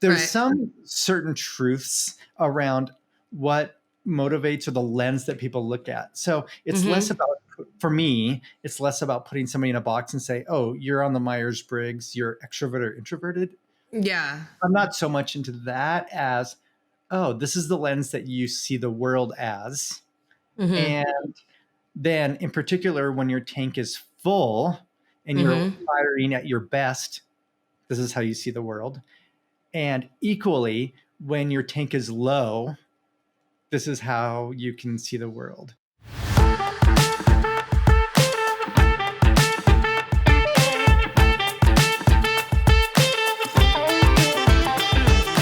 there's some certain truths around what motivates or the lens that people look at. So it's less about, for me, it's less about putting somebody in a box and say, oh, you're on the Myers-Briggs, you're extrovert or introverted. Yeah. I'm not so much into that as, oh, this is the lens that you see the world as. And then in particular, when your tank is full and you're firing at your best, this is how you see the world. And equally, when your tank is low, this is how you can see the world.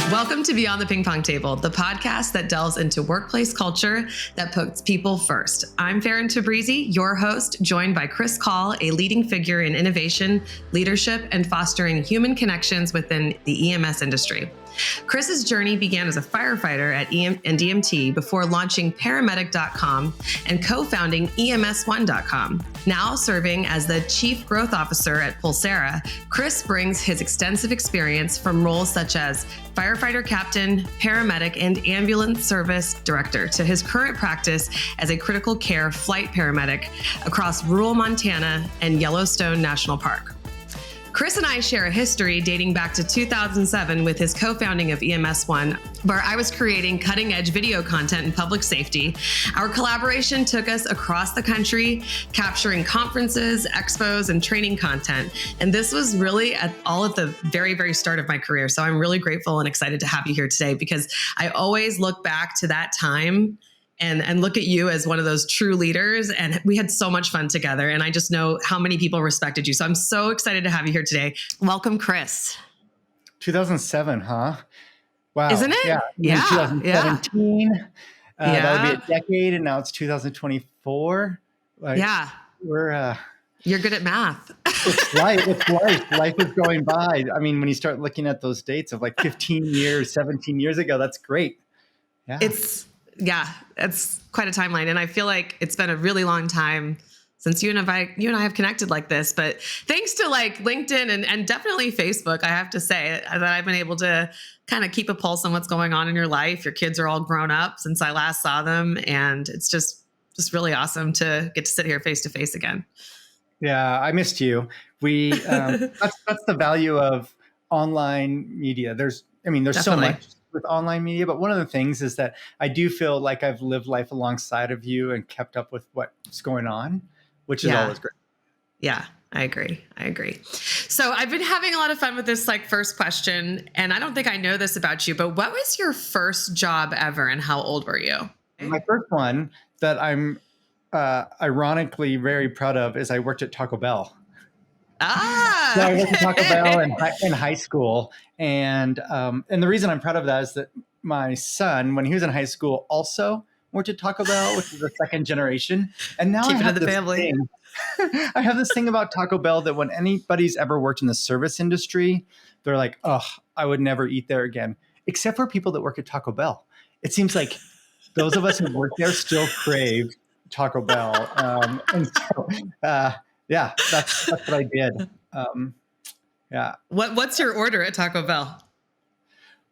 Welcome to Beyond the Ping Pong Table, the podcast that delves into workplace culture that puts people first. I'm Tabrizi, your host, joined by Kris Kaull, a leading figure in innovation, leadership, and fostering human connections within the EMS industry. Kris's journey began as a firefighter at DMT before launching paramedic.com and co-founding EMS1.com. Now serving as the Chief Growth Officer at Pulsera, Kris brings his extensive experience from roles such as firefighter captain, paramedic, and ambulance service director to his current practice as a critical care flight paramedic across rural Montana and Yellowstone National Park. Kris and I share a history dating back to 2007 with his co-founding of EMS1, where I was creating cutting-edge video content in public safety. Our collaboration took us across the country, capturing conferences, expos, and training content. And this was really at the very, very start of my career. So I'm really grateful and excited to have you here today because I always look back to that time and look at you as one of those true leaders. And we had so much fun together. And I just know how many people respected you. So I'm so excited to have you here today. Welcome, Kris. 2007, huh? Wow. Isn't it? Yeah. 2017. That would be a decade. And now it's 2024. You're good at math. It's life. Life is going by. I mean, when you start looking at those dates of like 15 years, 17 years ago, that's great. Yeah. It's quite a timeline. And I feel like it's been a really long time since you and I have connected like this. But thanks to like LinkedIn and definitely Facebook, I have to say that I've been able to kind of keep a pulse on what's going on in your life. Your kids are all grown up since I last saw them. And it's just really awesome to get to sit here face to face again. Yeah, I missed you. That's the value of online media. There's definitely so much with online media, but one of the things is that I do feel like I've lived life alongside of you and kept up with what's going on, which is always great. Yeah, I agree. So I've been having a lot of fun with this first question, and I don't think I know this about you, but what was your first job ever and how old were you? My first one that I'm ironically very proud of is I worked at Taco Bell. So I worked at Taco Bell in high school. And the reason I'm proud of that is that my son, when he was in high school, also worked at Taco Bell, which is the second generation. And now I have this thing. I have this thing about Taco Bell that when anybody's ever worked in the service industry, they're like, oh, I would never eat there again, except for people that work at Taco Bell. It seems like those of us who work there still crave Taco Bell. And so, that's what I did. What's your order at Taco Bell?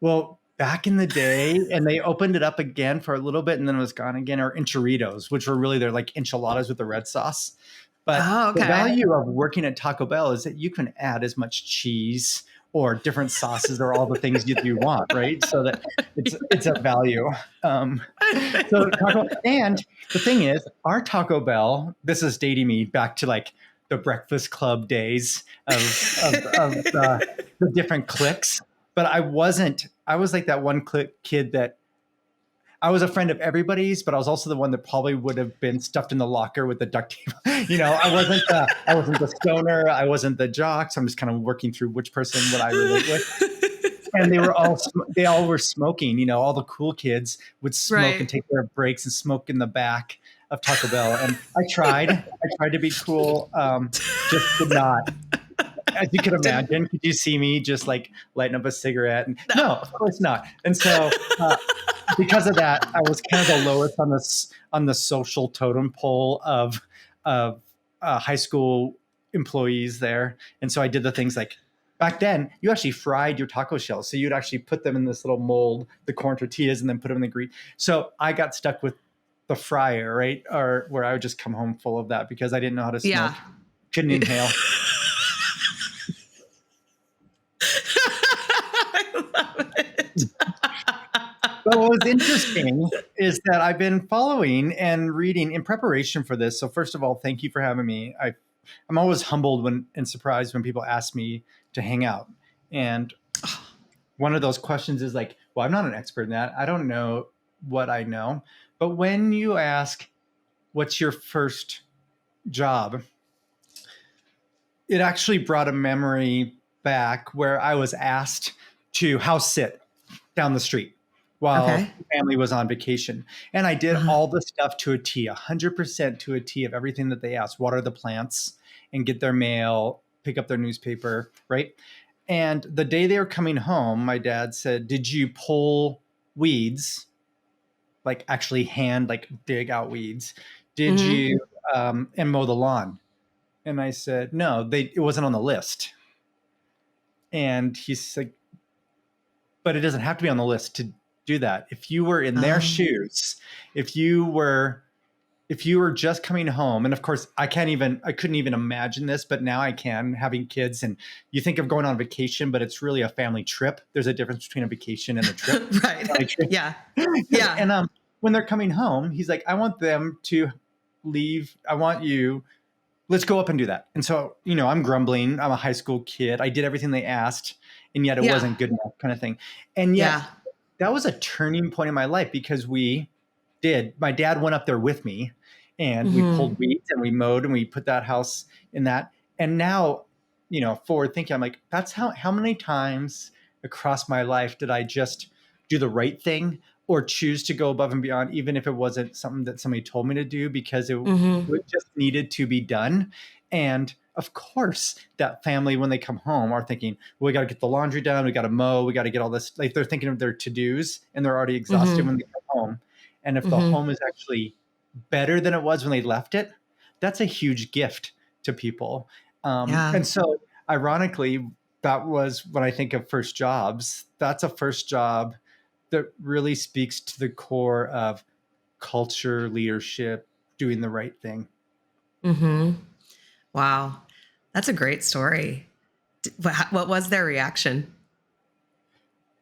Well, back in the day, and they opened it up again for a little bit and then it was gone again, are enchiladas, which were really, they're like enchiladas with the red sauce. But the value of working at Taco Bell is that you can add as much cheese or different sauces or all the things you want, right? So that it's a value. And the thing is, our Taco Bell, this is dating me back to like the Breakfast Club days of the different cliques. But I was like that one kid that I was a friend of everybody's, but I was also the one that probably would have been stuffed in the locker with the duct tape. I wasn't the stoner. I wasn't the jock. So I'm just kind of working through which person would I relate with. And they all were smoking. All the cool kids would smoke and take their breaks and smoke in the back of Taco Bell. And I tried to be cool. Just could not. As you can imagine, could you see me just like lighting up a cigarette? And, no, of course not. And so because of that, I was kind of the lowest on the social totem pole of high school employees there. And so I did the things like back then you actually fried your taco shells. So you'd actually put them in this little mold, the corn tortillas, and then put them in the grease. So I got stuck with the fryer, right? Or where I would just come home full of that because I didn't know how to Yeah. smoke. Couldn't inhale. I love it. But what was interesting is that I've been following and reading in preparation for this. So first of all, thank you for having me. I'm always humbled and surprised when people ask me to hang out. And one of those questions is like, well, I'm not an expert in that. I don't know what I know. But when you ask, what's your first job? It actually brought a memory back where I was asked to house sit down the street while Okay. the family was on vacation. And I did all the stuff to a T, 100% to a T of everything that they asked, water the plants and get their mail, pick up their newspaper, right? And the day they were coming home, my dad said, did you pull weeds? Like actually like dig out weeds? Did you and mow the lawn? And I said, no, it wasn't on the list. And he's like, but it doesn't have to be on the list to do that. If you were in their shoes, if you were just coming home, and of course I couldn't even imagine this, but now I can, having kids, and you think of going on vacation, but it's really a family trip. There's a difference between a vacation and a trip. Right. Yeah. Yeah. And when they're coming home, he's like, I want them to leave. Let's go up and do that. And so, I'm grumbling. I'm a high school kid. I did everything they asked, and yet it wasn't good enough, kind of thing. And yet that was a turning point in my life because my dad went up there with me and we pulled weeds and we mowed and we put that house in that. And now, forward thinking, I'm like, that's how many times across my life did I just do the right thing or choose to go above and beyond, even if it wasn't something that somebody told me to do, because it just needed to be done. And of course, that family, when they come home, are thinking, well, we got to get the laundry done. We got to mow. We got to get all this. Like, they're thinking of their to-dos and they're already exhausted when they come home. And if the home is actually better than it was when they left it, that's a huge gift to people. And so ironically, that was when I think of first jobs, that's a first job that really speaks to the core of culture, leadership, doing the right thing. Wow. That's a great story. What was their reaction?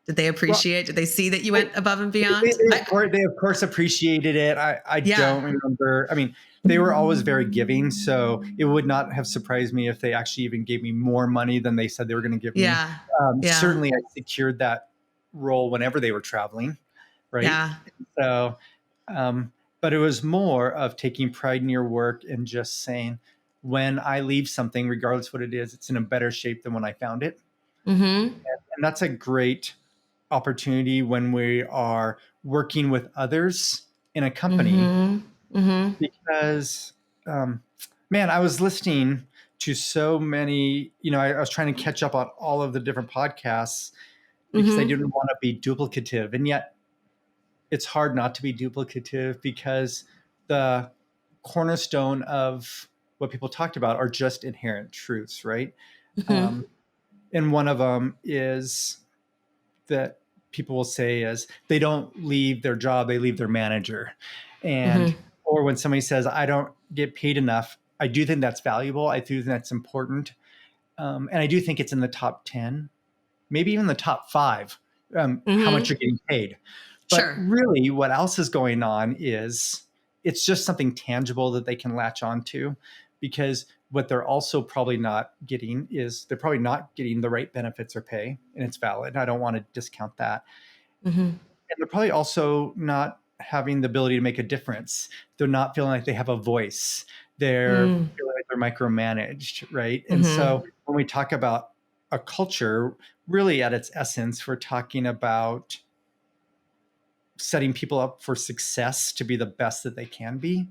Did they appreciate? Did they see that you went above and beyond? They of course appreciated it. I don't remember. I mean, they were always very giving, so it would not have surprised me if they actually even gave me more money than they said they were going to give me. Certainly, I secured that role whenever they were traveling, right? Yeah. So, but it was more of taking pride in your work and just saying, when I leave something, regardless what it is, it's in a better shape than when I found it. And that's a great opportunity when we are working with others in a company, because, man, I was listening to so many, I was trying to catch up on all of the different podcasts because I didn't want to be duplicative. And yet it's hard not to be duplicative because the cornerstone of what people talked about are just inherent truths, right? And one of them is that people will say is they don't leave their job, they leave their manager. And or when somebody says, I don't get paid enough, I do think that's valuable. I do think that's important. And I do think it's in the top 10, maybe even the top 5, how much you're getting paid. But really what else is going on is it's just something tangible that they can latch onto, because what they're also probably not getting is they're probably not getting the right benefits or pay, and it's valid. I don't want to discount that. And they're probably also not having the ability to make a difference. They're not feeling like they have a voice. They're feeling like they're micromanaged, right? And so when we talk about a culture, really at its essence, we're talking about setting people up for success to be the best that they can be.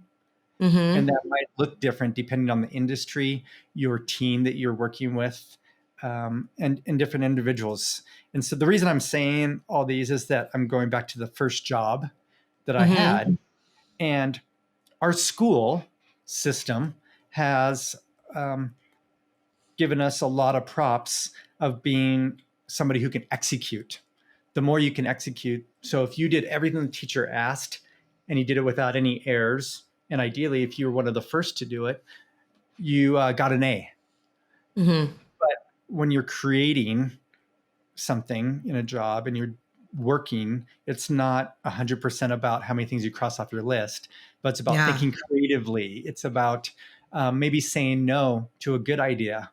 And that might look different depending on the industry, your team that you're working with, and different individuals. And so the reason I'm saying all these is that I'm going back to the first job that I had. And our school system has given us a lot of props of being somebody who can execute. The more you can execute. So if you did everything the teacher asked and you did it without any errors, and ideally, if you were one of the first to do it, you got an A. Mm-hmm. But when you're creating something in a job and you're working, it's not 100% about how many things you cross off your list, but it's about thinking creatively. It's about maybe saying no to a good idea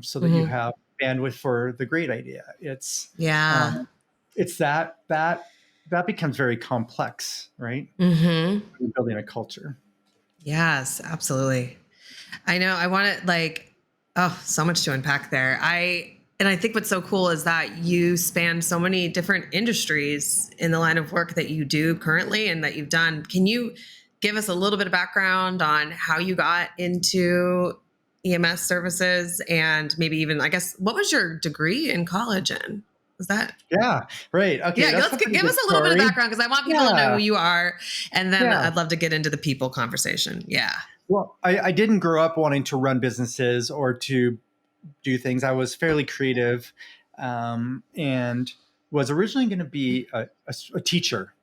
so that you have bandwidth for the great idea. It's that becomes very complex, right? When you're building a culture. Yes, absolutely. I know. I want to so much to unpack there. And I think what's so cool is that you span so many different industries in the line of work that you do currently and that you've done. Can you give us a little bit of background on how you got into EMS services and maybe even, I guess, what was your degree in college in? Was that? Yeah, right. Okay. Yeah, give us a little bit of background because I want people to know who you are. And then I'd love to get into the people conversation. Yeah. Well, I didn't grow up wanting to run businesses or to do things. I was fairly creative and was originally going to be a teacher.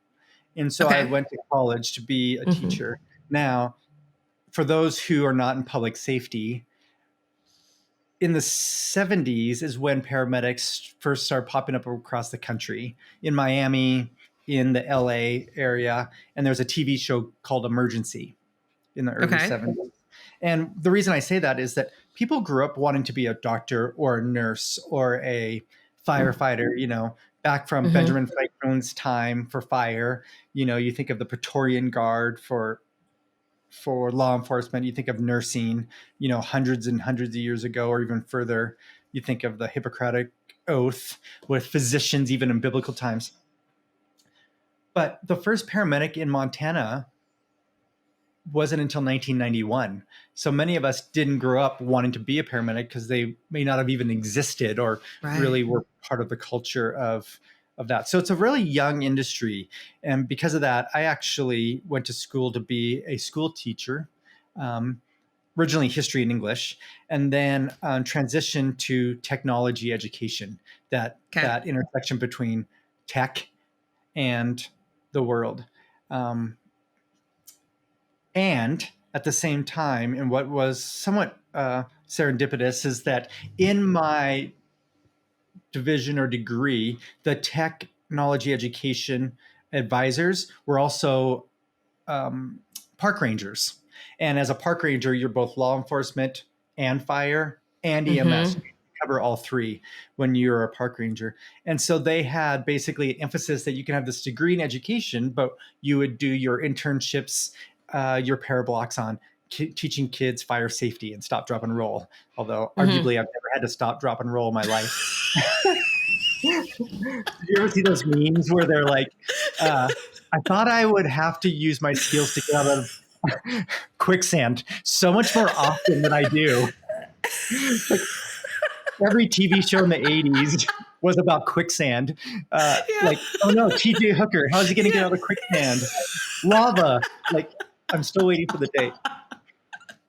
And so I went to college to be a teacher. Now, for those who are not in public safety, in the 70s is when paramedics first started popping up across the country, in Miami, in the LA area. And there was a TV show called Emergency in the early 70s. And the reason I say that is that people grew up wanting to be a doctor or a nurse or a firefighter, back from Benjamin Franklin's time for fire. You think of the Praetorian Guard for law enforcement. You think of nursing, hundreds and hundreds of years ago or even further. You think of the Hippocratic Oath with physicians even in biblical times. But the first paramedic in Montana wasn't until 1991. So many of us didn't grow up wanting to be a paramedic because they may not have even existed or really were part of the culture of that. So it's a really young industry. And because of that, I actually went to school to be a school teacher, originally history and English, and then transitioned to technology education, that intersection between tech and the world. And at the same time, and what was somewhat serendipitous is that in my division or degree, the technology education advisors were also park rangers. And as a park ranger, you're both law enforcement and fire and EMS. You cover all three when you're a park ranger. And so they had basically an emphasis that you can have this degree in education, but you would do your internships, your parablocks on teaching kids fire safety and stop, drop, and roll. Although arguably I've never had to stop, drop, and roll in my life. Did you ever see those memes where they're like, I thought I would have to use my skills to get out of quicksand so much more often than I do. Like, every TV show in the 80s was about quicksand. Like, oh no, TJ Hooker, how's he going to get out of quicksand? Lava. Like, I'm still waiting for the date.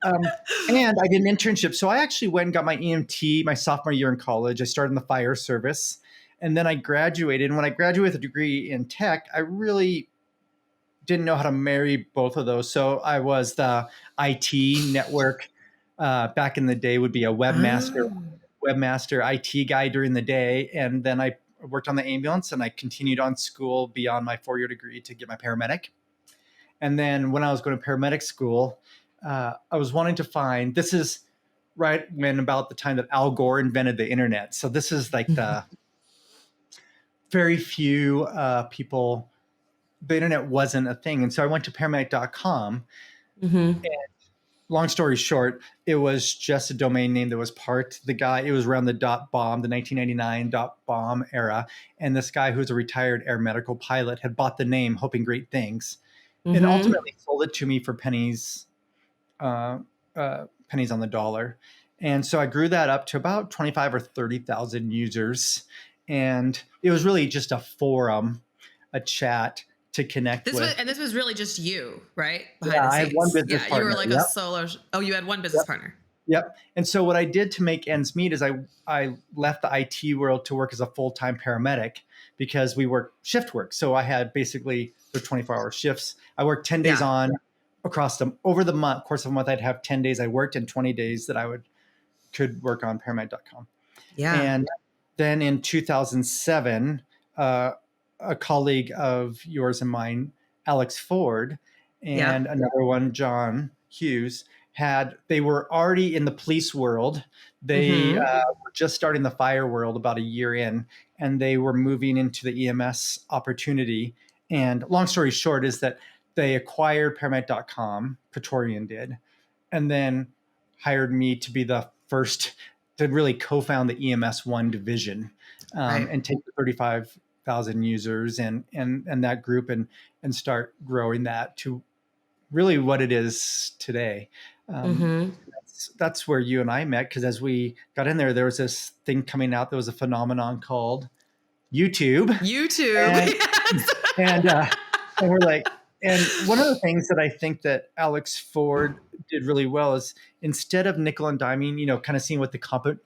And I did an internship. So I actually went and got my EMT my sophomore year in college. I started in the fire service. And then I graduated. And when I graduated with a degree in tech, I really didn't know how to marry both of those. So I was the IT network. Back in the day would be a webmaster IT guy during the day. And then I worked on the ambulance and I continued on school beyond my 4-year degree to get my paramedic. And then when I was going to paramedic school, I was wanting to find, this is right when about the time that Al Gore invented the internet. So this is like the very few people, the internet wasn't a thing. And so I went to paramedic.com and long story short, it was just a domain name that was parked. It was around the .bomb, the 1999 .bomb era. And this guy who was a retired air medical pilot had bought the name hoping great things and ultimately sold it to me for pennies on the dollar. And so I grew that up to about 25 or 30,000 users. And it was really just a forum, a chat to connect with. And this was really just you, right? I had one business partner. You were like a solo. You had one business partner. Yep. And so what I did to make ends meet is I left the IT world to work as a full-time paramedic because we work shift work. So I had basically the 24-hour shifts. I worked 10 days Yeah. on across the over the month, course of a month. I'd have 10 days I worked and 20 days that could work on paramedic.com. Yeah. And then in 2007, a colleague of yours and mine, Alex Ford, Yeah. and another one, John Hughes, they were already in the police world. They were just starting the fire world about a year in, and they were moving into the EMS opportunity. And long story short is that they acquired paramedic.com, Praetorian did, and then hired me to be the first to really co-found the EMS One division, Right. and take the 35,000 users and that group and start growing that to really what it is today. That's where you and I met, because as we got in there was this thing coming out that was a phenomenon called YouTube. YouTube. And, and we're like, and one of the things that I think that Alex Ford did really well is instead of nickel and diming, kind of seeing what the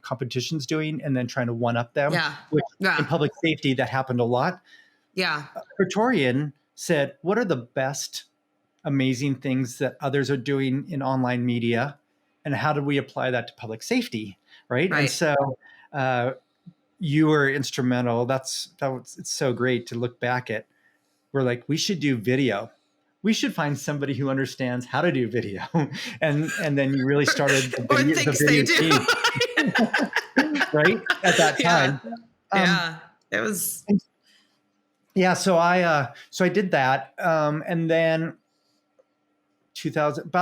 competition's doing and then trying to one up them, which in public safety, that happened a lot. Yeah. Praetorian said, what are the best amazing things that others are doing in online media, and how do we apply that to public safety? Right. And so you were instrumental. It's so great to look back at. We're like, we should do video. We should find somebody who understands how to do video. and then you really started the video team. Right? At that time. It was. Yeah. So I did that. And then 2000,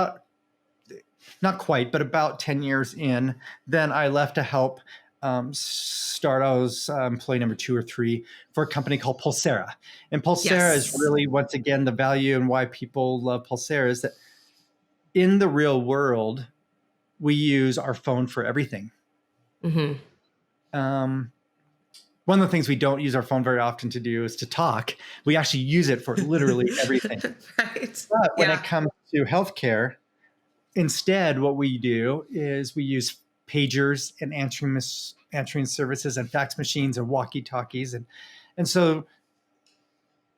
not quite, but about 10 years in, then I left to help start. I was employee number 2 or 3 for a company called Pulsera. And Pulsera is really, once again, the value and why people love Pulsera is that in the real world, we use our phone for everything. One of the things we don't use our phone very often to do is to talk. We actually use it for literally everything. Right. But when it comes to healthcare, instead, what we do is we use pagers and answering services and fax machines and walkie-talkies. And so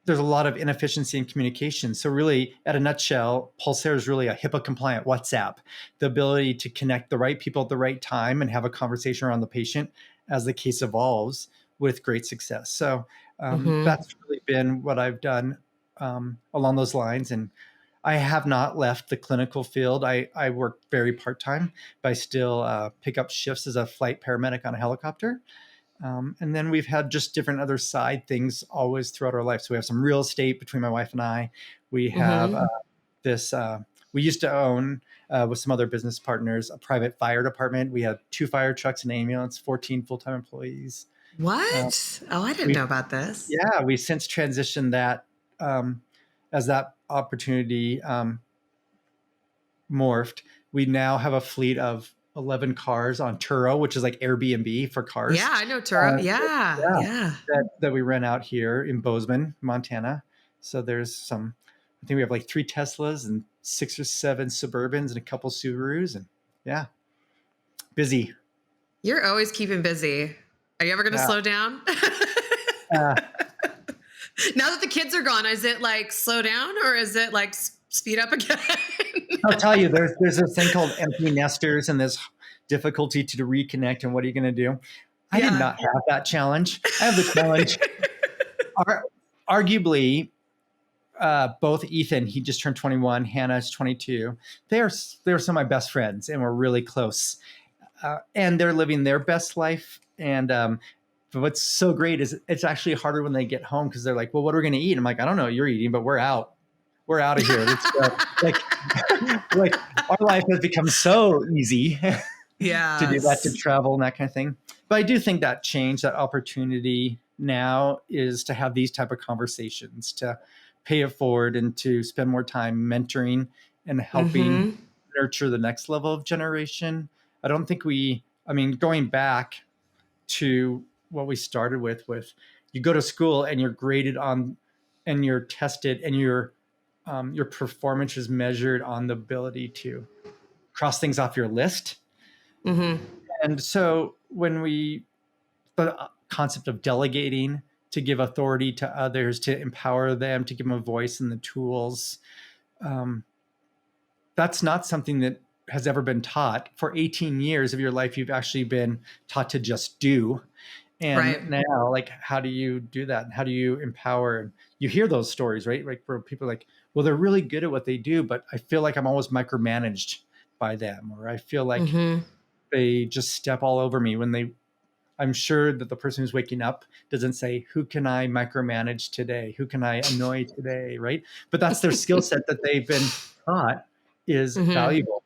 there's a lot of inefficiency in communication. So really, at a nutshell, Pulsera is really a HIPAA-compliant WhatsApp, the ability to connect the right people at the right time and have a conversation around the patient as the case evolves with great success. So that's really been what I've done along those lines. And I have not left the clinical field. I work very part-time, but I still pick up shifts as a flight paramedic on a helicopter. And then we've had just different other side things always throughout our life. So we have some real estate between my wife and I. We have we used to own with some other business partners, a private fire department. We had 2 fire trucks, an ambulance, 14 full-time employees. What? I didn't know about this. Yeah, we since transitioned that as that opportunity morphed. We now have a fleet of 11 cars on Turo, which is like Airbnb for cars. Yeah, I know Turo. Yeah. That we rent out here in Bozeman, Montana. So there's I think we have like 3 Teslas and 6 or 7 Suburbans and a couple Subarus, and busy. You're always keeping busy. Are you ever going to slow down? Now that the kids are gone, is it like slow down or is it like speed up again? I'll tell you, there's this thing called empty nesters and this difficulty to reconnect. And what are you going to do? I did not have that challenge. I have the challenge. Arguably, both Ethan, he just turned 21, Hannah's 22. They're some of my best friends, and we're really close. And they're living their best life. And but what's so great is it's actually harder when they get home, because they're like, well, what are we going to eat? I'm like, I don't know, you're eating, but we're out. We're out of here. Like our life has become so easy to do that, to travel and that kind of thing. But I do think that change, that opportunity now is to have these type of conversations, to pay it forward and to spend more time mentoring and helping nurture the next level of generation. I don't think going back to what we started with you go to school and you're graded on, and you're tested, and your performance is measured on the ability to cross things off your list. Mm-hmm. And so the concept of delegating, to give authority to others, to empower them, to give them a voice and the tools, that's not something that has ever been taught. For 18 years of your life, you've actually been taught to just do. And Right. now, like, how do you do that? And how do you empower? And you hear those stories, right? Like, where people are like, well, they're really good at what they do, but I feel like I'm always micromanaged by them, or I feel like Mm-hmm. they just step all over me I'm sure that the person who's waking up doesn't say, who can I micromanage today? Who can I annoy today? Right. But that's their skill set that they've been taught is Mm-hmm. valuable.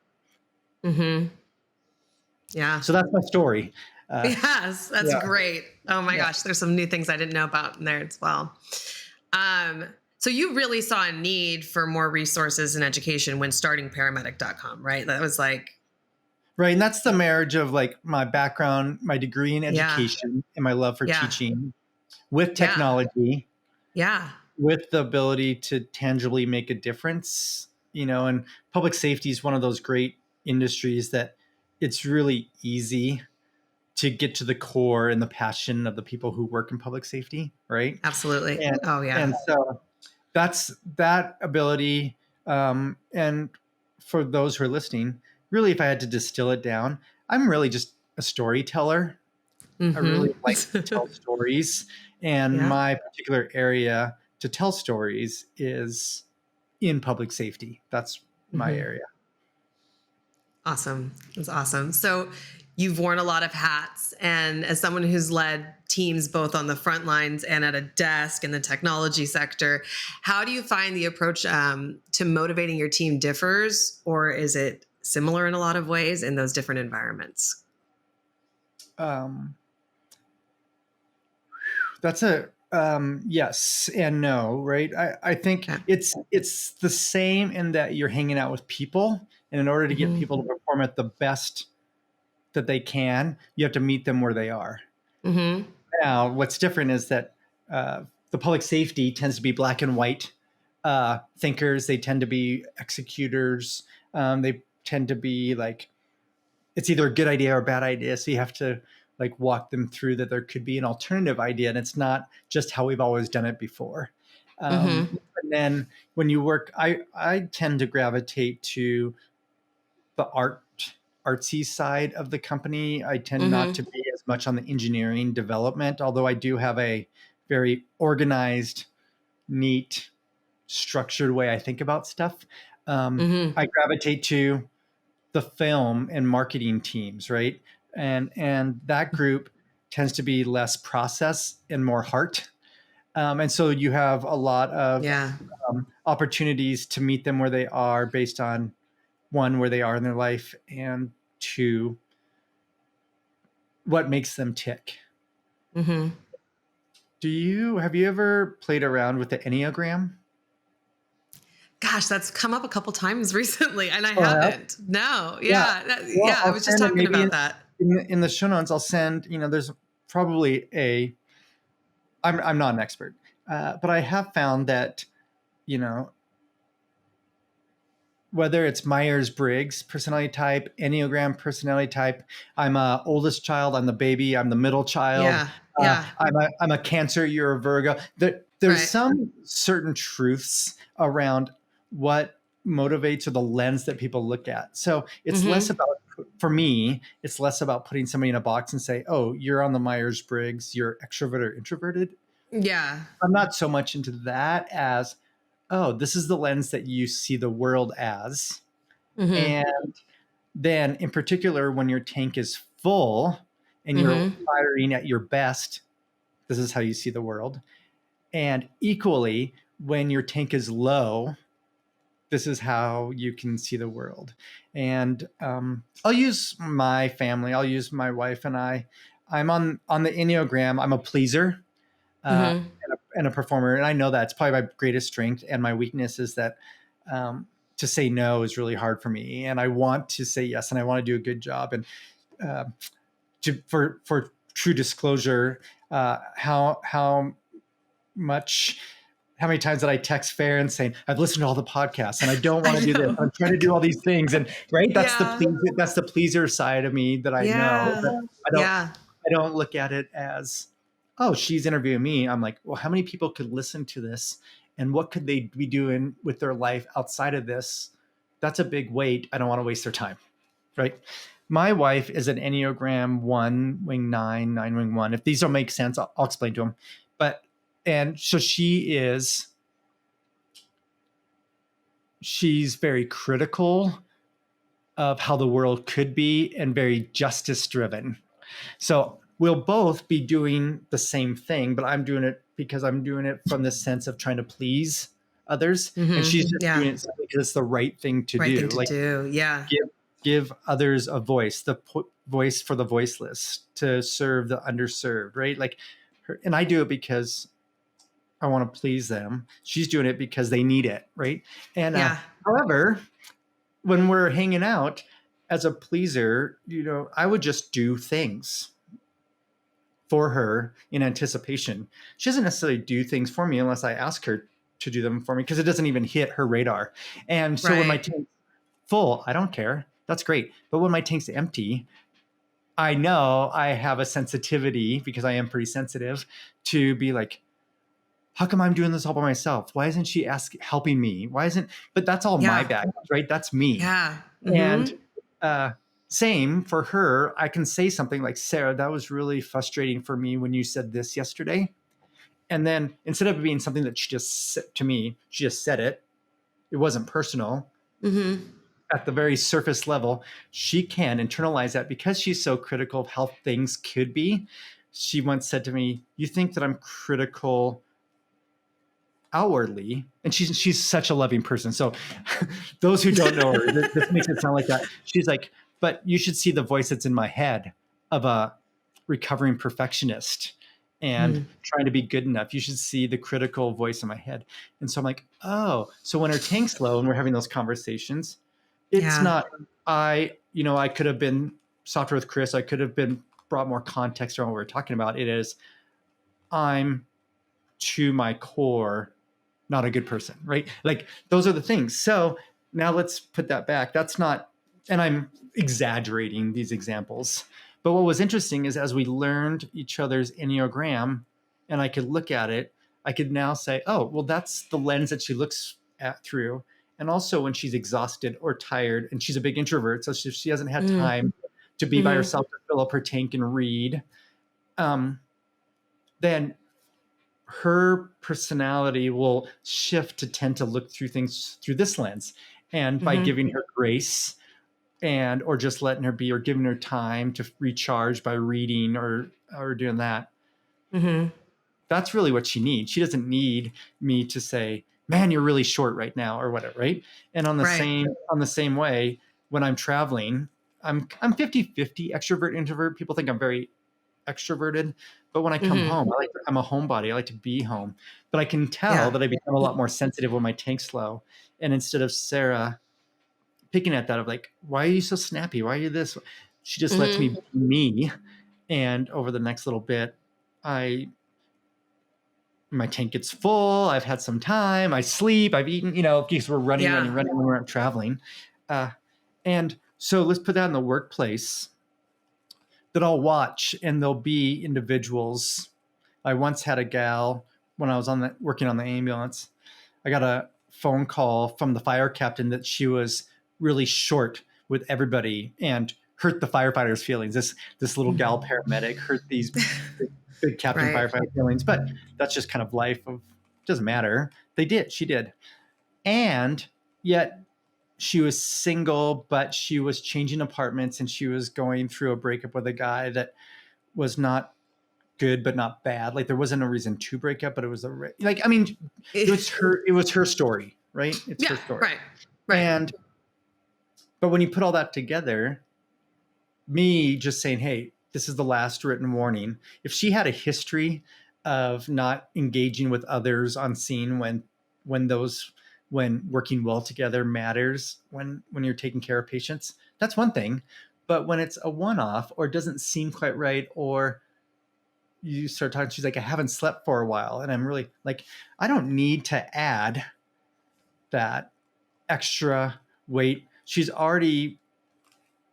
Mm-hmm. Yeah. So that's my story. Yes, that's Yeah. great. Oh my Yeah. gosh, there's some new things I didn't know about in there as well. Um, so you really saw a need for more resources and education when starting paramedic.com, right? That was like, Right. And that's the marriage of like my background, my degree in yeah, education, and my love for yeah, teaching with yeah, technology, yeah, with the ability to tangibly make a difference, and public safety is one of those great industries that it's really easy to get to the core and the passion of the people who work in public safety, right? absolutely. And Oh yeah. and so that's that ability. And for those who are listening, really, if I had to distill it down, I'm really just a storyteller. I really like to tell Mm-hmm. stories, and Yeah. my particular area to tell stories is in public safety. That's my Mm-hmm. area. Awesome. That's awesome. So you've worn a lot of hats. And as someone who's led teams both on the front lines and at a desk in the technology sector, how do you find the approach to motivating your team differs? Or is it similar in a lot of ways in those different environments? Um, that's a yes and no, right? I think Okay. it's the same in that you're hanging out with people, and in order to get Mm-hmm. people to perform at the best that they can, you have to meet them where they are. Mm-hmm. Now, what's different is that the public safety tends to be black and white thinkers. They tend to be executors. They tend to be like, it's either a good idea or a bad idea. So you have to like walk them through that there could be an alternative idea, and it's not just how we've always done it before. Mm-hmm. And then when you work, I tend to gravitate to the artsy side of the company. I tend not to Mm-hmm. be as much on the engineering development, although I do have a very organized, neat, structured way I think about stuff. Mm-hmm. I gravitate to the film and marketing teams, right? And that group tends to be less process and more heart. And so you have a lot of Yeah. opportunities to meet them where they are based on one, where they are in their life, and two, what makes them tick. Mm-hmm. Have you ever played around with the Enneagram? Gosh, that's come up a couple times recently, and I Oh, I have? haven't. No, Yeah. yeah, Well, yeah. I I'll was just send it talking maybe about that. in the show notes. I'll send, there's probably I'm not an expert, but I have found that, you know, whether it's Myers-Briggs personality type, Enneagram personality type, I'm a oldest child, I'm the baby, I'm the middle child, Yeah, yeah, I'm a Cancer, you're a Virgo. There's right. some certain truths around what motivates or the lens that people look at. So it's less Mm-hmm. about, for me, it's less about putting somebody in a box and say, oh, you're on the Myers-Briggs, you're extrovert or introverted. Yeah. I'm not so much into that as, oh, this is the lens that you see the world as. Mm-hmm. And then, in particular, when your tank is full and you're Mm-hmm. firing at your best, this is how you see the world. And equally, when your tank is low, this is how you can see the world. And I'll use my family. I'll use my wife and I. I'm on the Enneagram. I'm a pleaser. Mm-hmm. And a performer. And I know that's probably my greatest strength. And my weakness is that to say no is really hard for me. And I want to say yes, and I want to do a good job. And uh, for true disclosure, how much how many times did I text Farron saying, I've listened to all the podcasts and I don't want to do this. know. I'm trying to do all these things. And right. Yeah. That's the pleaser side of me that I know. Yeah. But I don't look at it as, oh, she's interviewing me. I'm like, well, how many people could listen to this and what could they be doing with their life outside of this? That's a big weight. I don't want to waste their time. Right. My wife is an Enneagram 1, wing 9, 9, wing 1. If these don't make sense, I'll explain to them. And so she's very critical of how the world could be and very justice driven. So we'll both be doing the same thing, but I'm doing it because I'm doing it from the sense of trying to please others. Mm-hmm. And she's just doing it because it's the right thing to do. Yeah. Give others a voice, the voice for the voiceless, to serve the underserved, right? And I do it because I want to please them. She's doing it because they need it, right? And however, when we're hanging out as a pleaser, I would just do things for her in anticipation. She doesn't necessarily do things for me unless I ask her to do them for me because it doesn't even hit her radar. And so when my tank's full, I don't care. That's great. But when my tank's empty, I know I have a sensitivity because I am pretty sensitive to be like, how come I'm doing this all by myself? Why isn't she helping me? But that's all my baggage, right? That's me. Yeah. Mm-hmm. And same for her. I can say something like, Sarah, that was really frustrating for me when you said this yesterday. And then instead of it being something that she just said to me, she just said it. It wasn't personal. Mm-hmm. At the very surface level, she can internalize that because she's so critical of how things could be. She once said to me, you think that I'm critical outwardly, and she's such a loving person. So those who don't know her, this makes it sound like that. She's like, but you should see the voice that's in my head of a recovering perfectionist and trying to be good enough. You should see the critical voice in my head. And so I'm like, oh, so when her tank's low and we're having those conversations, it's not, I could have been softer with Kris. I could have been brought more context around what we're talking about. It is, I'm to my core not a good person, right? Like those are the things. So now let's put that back. That's not, and I'm exaggerating these examples, but what was interesting is as we learned each other's Enneagram and I could look at it, I could now say, oh, well, that's the lens that she looks at through. And also when she's exhausted or tired, and she's a big introvert, so she hasn't had time to be by herself to fill up her tank and read, then her personality will shift to tend to look through things through this lens. And by giving her grace or just letting her be, or giving her time to recharge by reading or doing that, that's really what she needs. She doesn't need me to say, man, you're really short right now or whatever, right? And on the same way, when I'm traveling, I'm 50-50 extrovert, introvert. People think I'm very extroverted, but when I come home, I'm a homebody. I like to be home, but I can tell that I become a lot more sensitive when my tank's low. And instead of Sarah picking at that of like, why are you so snappy? Why are you this? She just lets me be me. And over the next little bit, my tank gets full. I've had some time. I sleep. I've eaten, because we're running when we're out traveling. And so let's put that in the workplace that I'll watch, and there'll be individuals. I once had a gal when I was working on the ambulance. I got a phone call from the fire captain that she was really short with everybody and hurt the firefighters' feelings. This little gal paramedic hurt these big captain firefighter feelings, but that's just kind of life. Doesn't matter. She did, and yet she was single, but she was changing apartments and she was going through a breakup with a guy that was not good, but not bad. Like there wasn't a reason to break up, but it was it was her story, right? It's her story. Right. But when you put all that together, me just saying, hey, this is the last written warning. If she had a history of not engaging with others on scene when working well together matters, when you're taking care of patients, that's one thing. But when it's a one-off or doesn't seem quite right, or you start talking, she's like, I haven't slept for a while. And I'm really like, I don't need to add that extra weight. She's already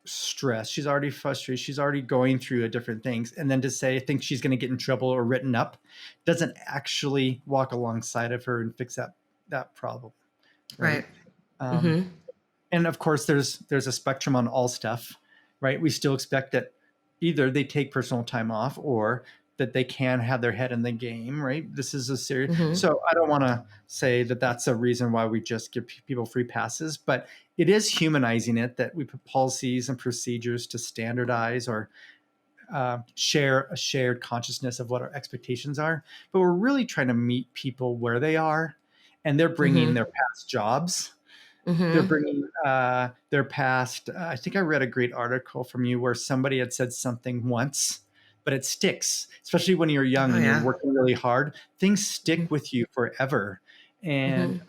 stressed. She's already frustrated. She's already going through different things. And then to say, I think she's going to get in trouble or written up doesn't actually walk alongside of her and fix that problem. Right. And of course there's a spectrum on all stuff, right? We still expect that either they take personal time off or that they can have their head in the game, right? This is a serious, so I don't want to say that that's a reason why we just give people free passes, but it is humanizing it that we put policies and procedures to standardize or share a shared consciousness of what our expectations are. But we're really trying to meet people where they are, and they're bringing their past jobs. They're bringing their past. I think I read a great article from you where somebody had said something once, but it sticks, especially when you're young and you're working really hard. Things stick with you forever and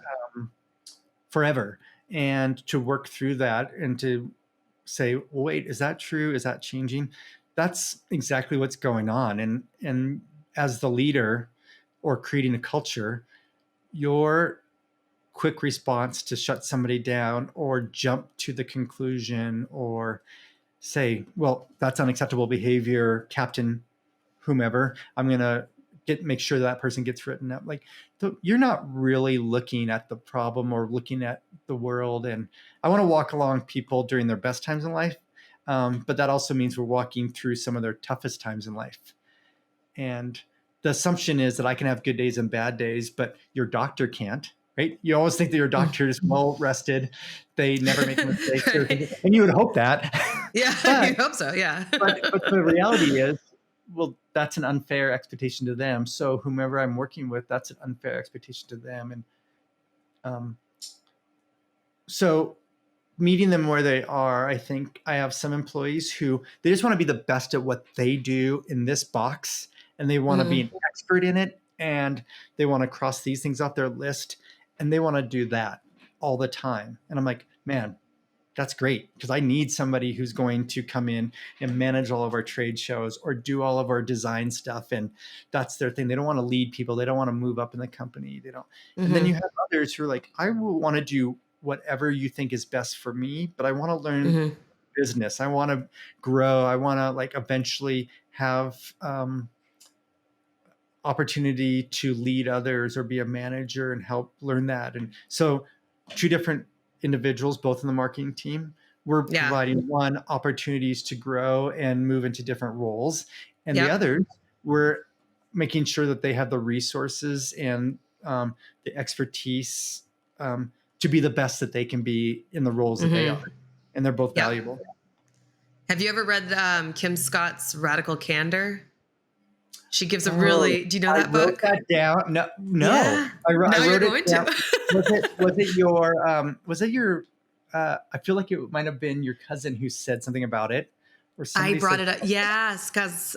forever. And to work through that and to say, well, wait, is that true? Is that changing? That's exactly what's going on. And as the leader or creating a culture, your quick response to shut somebody down or jump to the conclusion or say, well, that's unacceptable behavior, Captain whomever, I'm going to make sure that person gets written up. Like, you're not really looking at the problem or looking at the world. And I want to walk along people during their best times in life. But that also means we're walking through some of their toughest times in life. And the assumption is that I can have good days and bad days, but your doctor can't. Right? You always think that your doctor is well rested. They never make mistakes. Right. And you would hope that. Yeah, you hope so. Yeah. but the reality is, well, that's an unfair expectation to them. So whomever I'm working with, that's an unfair expectation to them. And so meeting them where they are, I think I have some employees who they just want to be the best at what they do in this box, and they want to be an expert in it, and they want to cross these things off their list, and they want to do that all the time. And I'm like, man, that's great, because I need somebody who's going to come in and manage all of our trade shows or do all of our design stuff. And that's their thing. They don't want to lead people. They don't want to move up in the company. They don't. And then you have others who are like, I will want to do whatever you think is best for me, but I want to learn business. I want to grow. I want to like eventually have opportunity to lead others or be a manager and help learn that. And so two different individuals, both in the marketing team, we're providing one opportunities to grow and move into different roles. And the others, we're making sure that they have the resources and the expertise to be the best that they can be in the roles that they are. And they're both valuable. Have you ever read Kim Scott's Radical Candor? She gives a really, do you know that book? I wrote that down. No. Yeah. I wrote it down. Was it your, I feel like it might have been your cousin who said something about it. Or I brought it up. Yes. Cause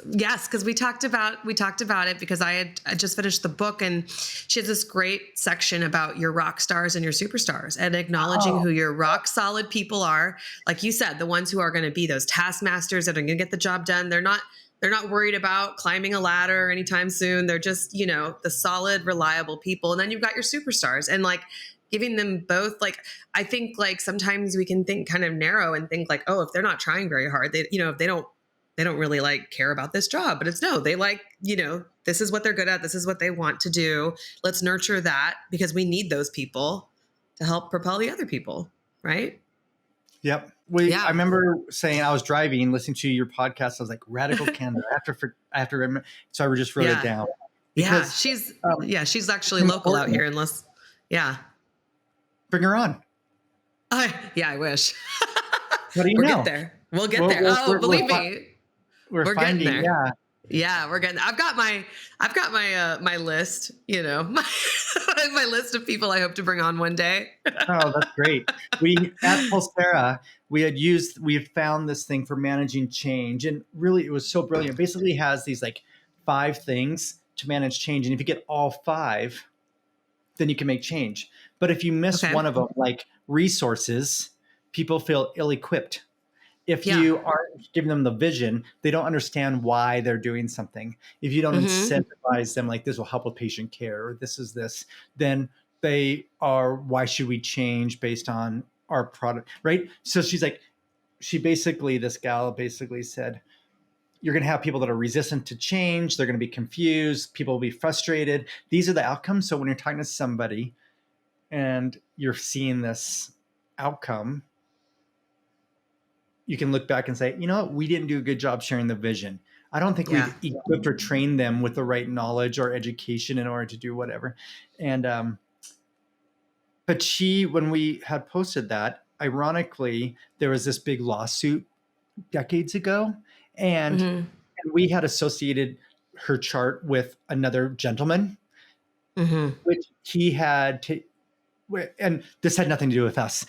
we talked about it because I just finished the book, and she has this great section about your rock stars and your superstars and acknowledging who your rock solid people are. Like you said, the ones who are going to be those taskmasters that are going to get the job done. They're not worried about climbing a ladder anytime soon. They're just, the solid, reliable people. And then you've got your superstars, and like giving them both. Like, I think like sometimes we can think kind of narrow and think like, oh, if they're not trying very hard, they, if they don't really like care about this job, but it's no, they like, this is what they're good at. This is what they want to do. Let's nurture that, because we need those people to help propel the other people. Right. Yep. I remember saying, I was driving, listening to your podcast. I was like, Radical Candor. I have to remember. So I just wrote it down. Because, she's actually local out here. Bring her on. I wish. What do you know? Get there. We'll get there. Believe me. We're getting there. Yeah, we're getting. I've got my list. My list of people I hope to bring on one day. Oh, that's great. At Pulsera, we had found this thing for managing change, and really, it was so brilliant. It basically has these like 5 things to manage change, and if you get all 5, then you can make change. But if you miss one of them, like resources, people feel ill-equipped. If Yeah. you aren't giving them the vision, they don't understand why they're doing something. If you don't Mm-hmm. incentivize them, like this will help with patient care, or this is this, then they are, why should we change based on our product, right? So this gal basically said, you're going to have people that are resistant to change. They're going to be confused. People will be frustrated. These are the outcomes. So when you're talking to somebody and you're seeing this outcome, you can look back and say, you know what, we didn't do a good job sharing the vision. I don't think Yeah. we've equipped or trained them with the right knowledge or education in order to do whatever. And, but when we had posted that, ironically, there was this big lawsuit decades ago. And Mm-hmm. we had associated her chart with another gentleman, Mm-hmm. which he had to, and this had nothing to do with us.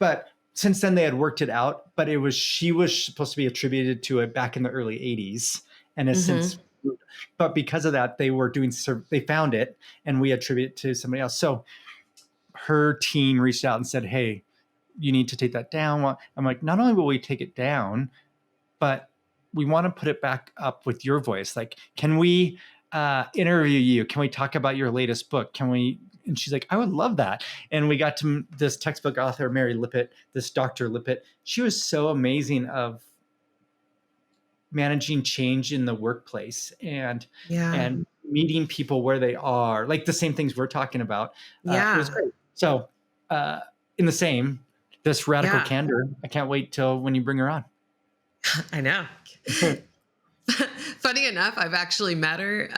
But since then they had worked it out, but she was supposed to be attributed to it back in the early 80s and has since, but because of that, they found it and we attribute it to somebody else. So her team reached out and said, hey, you need to take that down. I'm like, not only will we take it down, but we want to put it back up with your voice. Like, can we interview you? Can we talk about your latest book? Can we? And she's like, I would love that. And we got to this textbook author, Mary Lippitt, this Dr. Lippitt. She was so amazing of managing change in the workplace and meeting people where they are, like the same things we're talking about. It was great. So in the same, this radical candor, I can't wait till when you bring her on. I know. Funny enough, I've actually met her.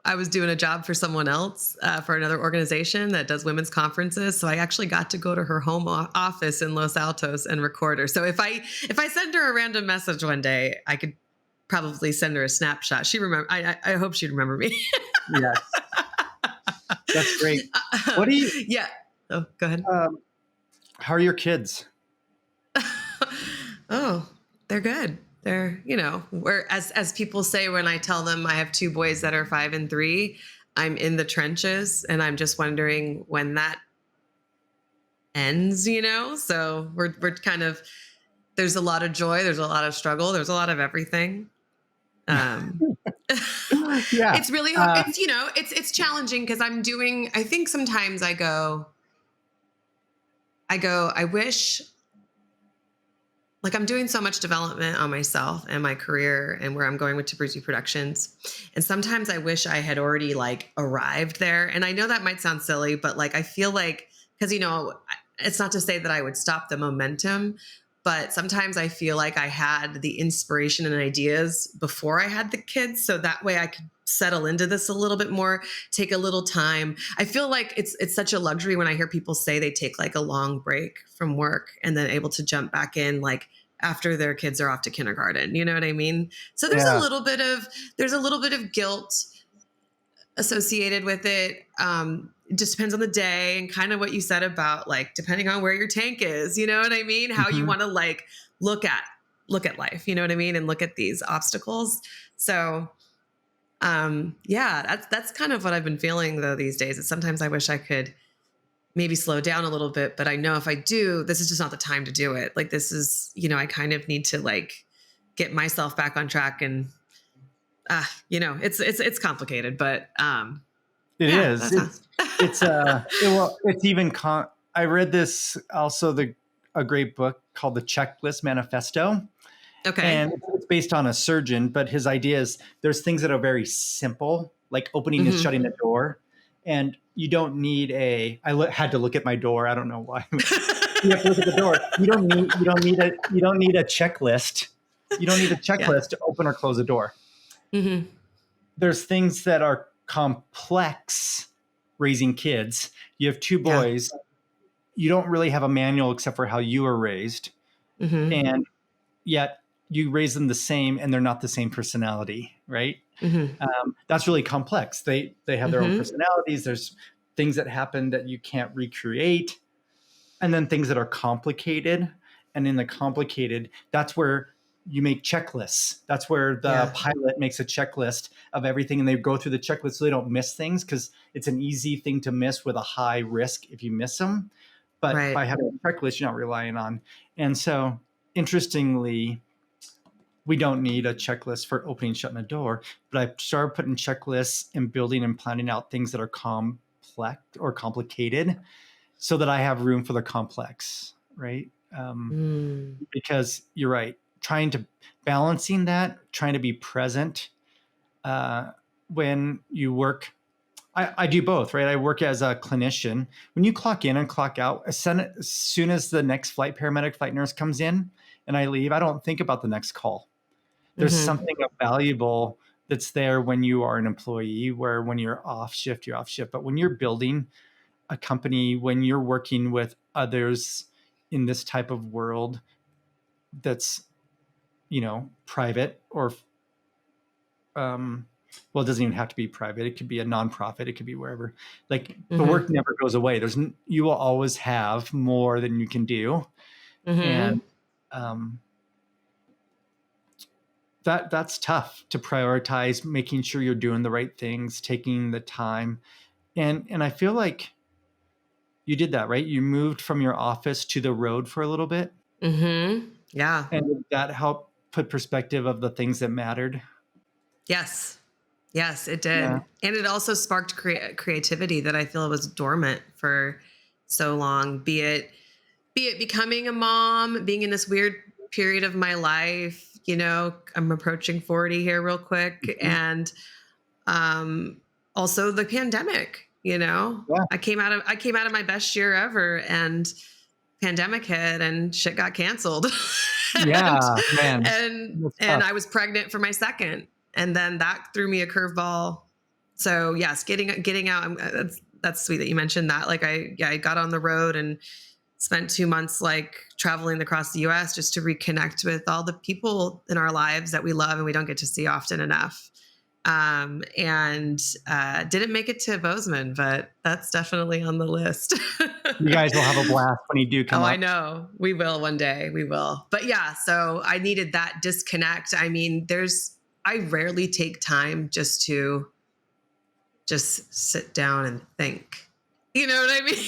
I was doing a job for someone else, for another organization that does women's conferences. So I actually got to go to her home office in Los Altos and record her. So if I send her a random message one day, I could probably send her a snapshot. I hope she'd remember me. Yes. That's great. What do you? Yeah. Oh, go ahead. How are your kids? Oh, they're good. They're, as people say, when I tell them I have two boys that are 5 and 3, I'm in the trenches and I'm just wondering when that ends, so we're kind of, there's a lot of joy. There's a lot of struggle. There's a lot of everything. It's really hard. It's challenging because I think sometimes I wish, like, I'm doing so much development on myself and my career and where I'm going with Tabrizi Productions. And sometimes I wish I had already arrived there. And I know that might sound silly, but I feel like, because, it's not to say that I would stop the momentum, but sometimes I feel like I had the inspiration and ideas before I had the kids. So that way I could settle into this a little bit more, take a little time. I feel like it's such a luxury when I hear people say they take a long break from work and then able to jump back in after their kids are off to kindergarten. You know what I mean? So there's a little bit of guilt associated with it. It just depends on the day and kind of what you said about depending on where your tank is, you know what I mean? How you want to look at life, you know what I mean? And look at these obstacles. So that's kind of what I've been feeling though these days. Is sometimes I wish I could maybe slow down a little bit, but I know if I do, this is just not the time to do it. This is, I kind of need to get myself back on track and, it's complicated, but, it is. It's even, I read this also a great book called The Checklist Manifesto. Okay. And it's based on a surgeon, but his idea is there's things that are very simple, like opening and shutting the door. And you don't need I had to look at my door. I don't know why. You have to look at the door. You don't need a checklist. You don't need a checklist to open or close a door. Mm-hmm. There's things that are complex. Raising kids. You have 2 boys. Yeah. You don't really have a manual except for how you were raised. Mm-hmm. And yet you raise them the same and they're not the same personality, right? Mm-hmm. That's really complex. They have their own personalities. There's things that happen that you can't recreate. And then things that are complicated. And in the complicated, that's where you make checklists. That's where the pilot makes a checklist of everything. And they go through the checklist so they don't miss things, because it's an easy thing to miss with a high risk if you miss them. But Right. by having a checklist, you're not relying on. And so interestingly, we don't need a checklist for opening, shutting a door, but I started putting checklists and building and planning out things that are complex or complicated so that I have room for the complex, right? Because you're right, balancing that, trying to be present when you work. I do both, right? I work as a clinician. When you clock in and clock out, as soon as the next flight paramedic, flight nurse comes in and I leave, I don't think about the next call. There's something valuable that's there when you are an employee, where when you're off shift, you're off shift. But when you're building a company, when you're working with others in this type of world that's, private or, well, it doesn't even have to be private. It could be a nonprofit. It could be wherever. Like the work never goes away. You will always have more than you can do. And, that's tough to prioritize, making sure you're doing the right things, taking the time. And I feel like you did that, right? You moved from your office to the road for a little bit. Yeah. And did that help put perspective of the things that mattered? Yes, it did. Yeah. And it also sparked creativity that I feel was dormant for so long, be it becoming a mom, being in this weird period of my life. I'm approaching 40 here real quick. And also the pandemic, Yeah. I came out of my best year ever, and pandemic hit and shit got canceled. Yeah, man. And I was pregnant for my second, and then that threw me a curveball. So yes, getting out. That's sweet that you mentioned that. Like I got on the road and spent 2 months like traveling across the US just to reconnect with all the people in our lives that we love and we don't get to see often enough. And didn't make it to Bozeman, but that's definitely on the list. You guys will have a blast when you do come up. I know. We will one day. We will. But yeah, so I needed that disconnect. I mean, I rarely take time just to sit down and think. You know what I mean?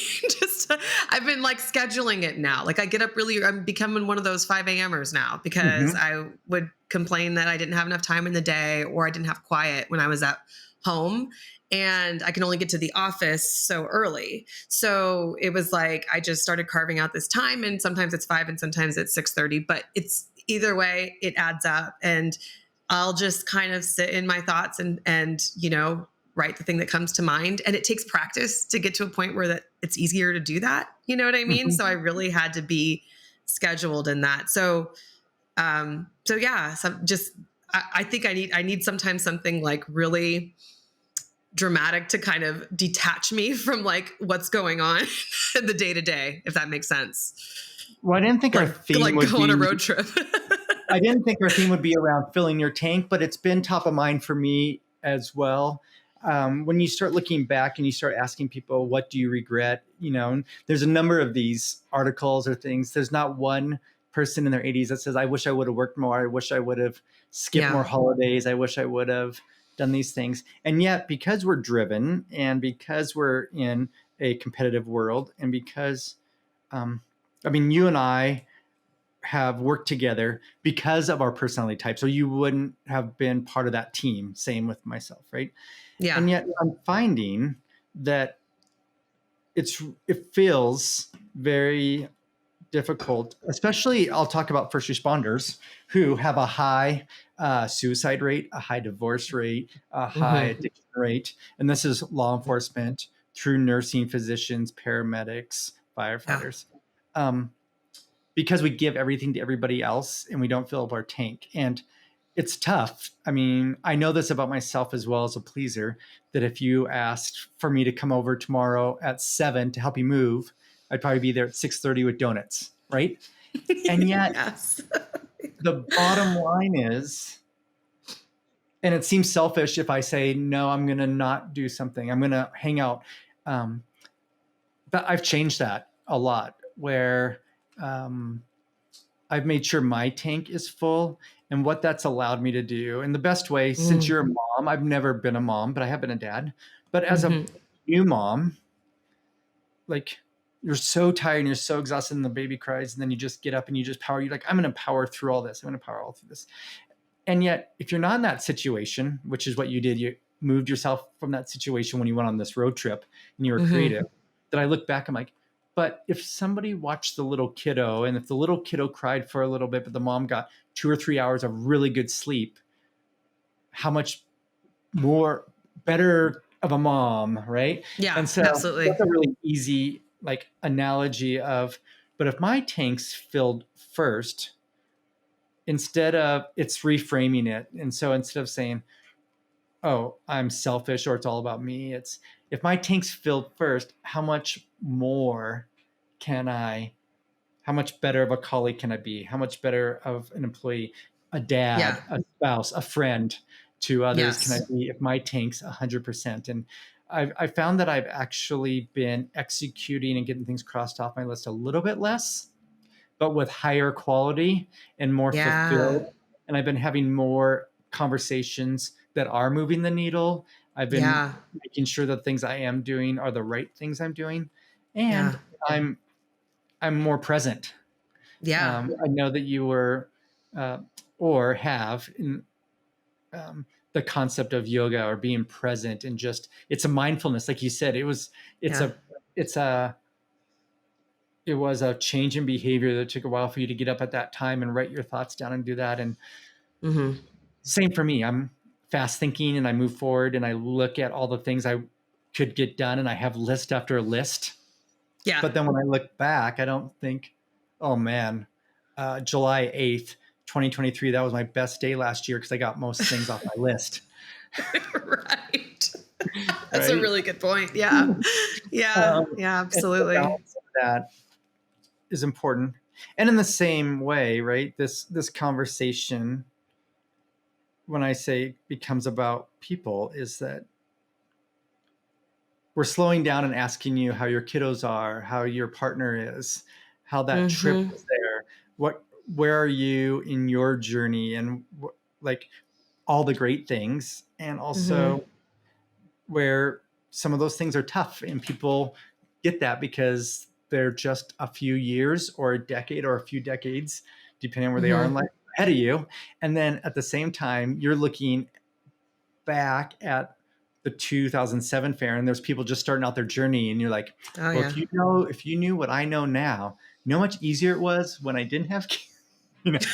I've been like scheduling it now. Like I get up I'm becoming one of those 5 a.m.ers now because I would complain that I didn't have enough time in the day or I didn't have quiet when I was at home, and I can only get to the office so early. So it was like, I just started carving out this time, and sometimes it's 5 and sometimes it's 6:30, but it's either way, it adds up, and I'll just kind of sit in my thoughts and write the thing that comes to mind. And it takes practice to get to a point where that it's easier to do that. You know what I mean? So I really had to be scheduled in that. So yeah, I think I need sometimes something like really dramatic to kind of detach me from like what's going on in the day to day, if that makes sense. Well, I didn't think our theme would go on a road trip. I didn't think our theme would be around filling your tank, but it's been top of mind for me as well. When you start looking back and you start asking people, what do you regret? There's a number of these articles or things. There's not one person in their 80s that says, I wish I would have worked more. I wish I would have skipped more holidays. I wish I would have done these things. And yet, because we're driven and because we're in a competitive world and because, you and I have worked together because of our personality type. So you wouldn't have been part of that team. Same with myself, right? Yeah. And yet I'm finding that it feels very difficult, especially I'll talk about first responders who have a high suicide rate, a high divorce rate, a high addiction rate. And this is law enforcement through nursing, physicians, paramedics, firefighters. Yeah. Because we give everything to everybody else and we don't fill up our tank. And it's tough. I mean, I know this about myself as well as a pleaser, that if you asked for me to come over tomorrow at 7 to help you move, I'd probably be there at 6:30 with donuts, right? And yet the bottom line is, and it seems selfish if I say, no, I'm going to not do something. I'm going to hang out. But I've changed that a lot where I've made sure my tank is full, and what that's allowed me to do. And the best way, since you're a mom, I've never been a mom, but I have been a dad. But as a new mom, like you're so tired and you're so exhausted and the baby cries, and then you just get up and you just power. You're like, I'm going to power through all this. I'm going to power all through this. And yet, if you're not in that situation, which is what you did, you moved yourself from that situation when you went on this road trip and you were creative. That I look back, I'm like, but if somebody watched the little kiddo, and if the little kiddo cried for a little bit, but the mom got 2 or 3 hours of really good sleep, how much more better of a mom, right? Yeah, And so absolutely. that's a really easy like analogy of, but if my tank's filled first, instead of, it's reframing it. And so instead of saying, oh, I'm selfish or it's all about me, it's, if my tank's filled first, how much more can I, how much better of a colleague can I be? How much better of an employee, a dad, a spouse, a friend to others can I be if my tank's 100%? And I found that I've actually been executing and getting things crossed off my list a little bit less, but with higher quality and more fulfilled. And I've been having more conversations that are moving the needle. I've been making sure that things I am doing are the right things I'm doing. And I'm more present. I know that you were or have in the concept of yoga or being present, and just, it's a mindfulness. Like you said, it was a change in behavior that took a while for you to get up at that time and write your thoughts down and do that. And same for me. I'm fast thinking and I move forward and I look at all the things I could get done and I have list after list. Yeah. But then when I look back, I don't think, oh man, July 8th, 2023, that was my best day last year because I got most things off my list. Right. That's a really good point. Yeah. Yeah. Absolutely. That is important. And in the same way, right, this conversation, when I say becomes about people, is that we're slowing down and asking you how your kiddos are, how your partner is, how that trip was there, where are you in your journey, and like all the great things, and also where some of those things are tough, and people get that because they're just a few years or a decade or a few decades, depending on where they are in life, ahead of you. And then at the same time, you're looking back at the 2007 fair and there's people just starting out their journey, and you're like, if you knew what I know now, you know how much easier it was when I didn't have kids. But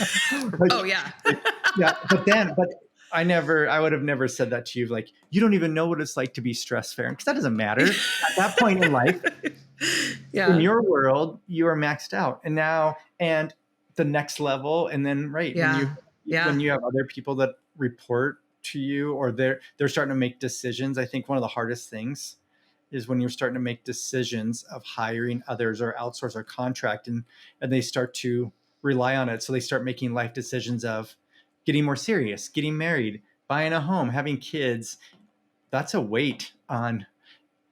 I would have never said that to you. Like, you don't even know what it's like to be stress fair, because that doesn't matter at that point in life. In your world, you are maxed out, and now, and the next level, and then when you have other people that report to you, or they're starting to make decisions. I think one of the hardest things is when you're starting to make decisions of hiring others or outsource or contract, and they start to rely on it. So they start making life decisions of getting more serious, getting married, buying a home, having kids. That's a weight on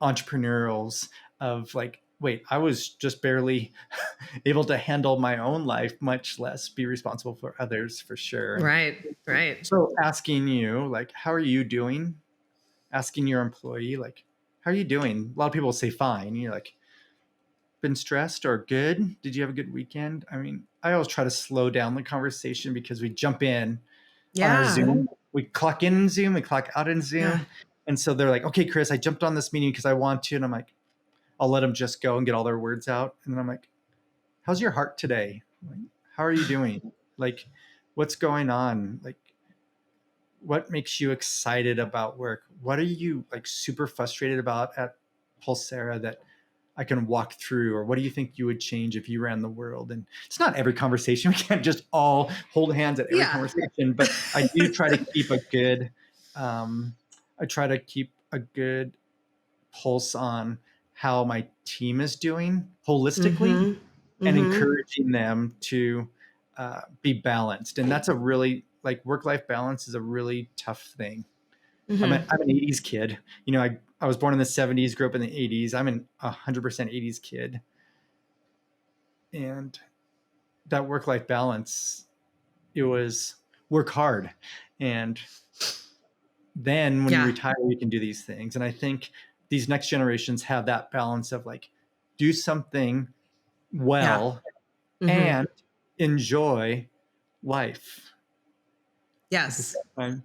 entrepreneurials of like, wait, I was just barely able to handle my own life, much less be responsible for others, for sure. Right. So asking you, like, how are you doing? Asking your employee, like, how are you doing? A lot of people say fine. You're like, been stressed or good? Did you have a good weekend? I mean, I always try to slow down the conversation because we jump in on our Zoom. We clock in Zoom, we clock out in Zoom. And so they're like, okay, Kris, I jumped on this meeting because I want to. And I'm like, I'll let them just go and get all their words out. And then I'm like, how's your heart today? Like, how are you doing? Like, what's going on? Like, what makes you excited about work? What are you like super frustrated about at Pulsera that I can walk through? Or what do you think you would change if you ran the world? And it's not every conversation. We can't just all hold hands at every conversation, but I do try to keep a good, pulse on how my team is doing holistically, and encouraging them to be balanced. And that's a really, like, work-life balance is a really tough thing. I'm an 80s kid. You know, I was born in the 70s, grew up in the 80s. I'm an 100% 80s kid. And that work-life balance, it was work hard. And then when you retire, you can do these things. And I think these next generations have that balance of like, do something Yeah. well and enjoy life at the Yes. same time.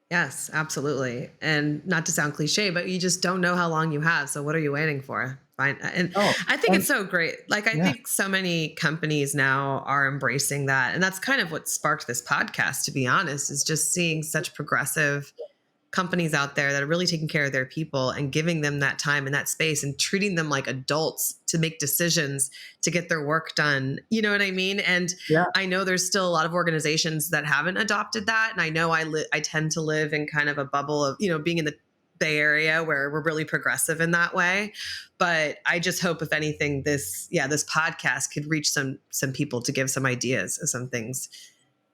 Yes, absolutely. And not to sound cliche, but you just don't know how long you have. So what are you waiting for? Fine. And Oh, I think and it's so great. Like, I yeah, think so many companies now are embracing that. And that's kind of what sparked this podcast, to be honest, is just seeing such progressive companies out there that are really taking care of their people and giving them that time and that space and treating them like adults to make decisions to get their work done. You know what I mean? And yeah, I know there's still a lot of organizations that haven't adopted that. And I know I tend to live in kind of a bubble of, being in the Bay Area where we're really progressive in that way. But I just hope, if anything, this podcast could reach some people to give some ideas of some things,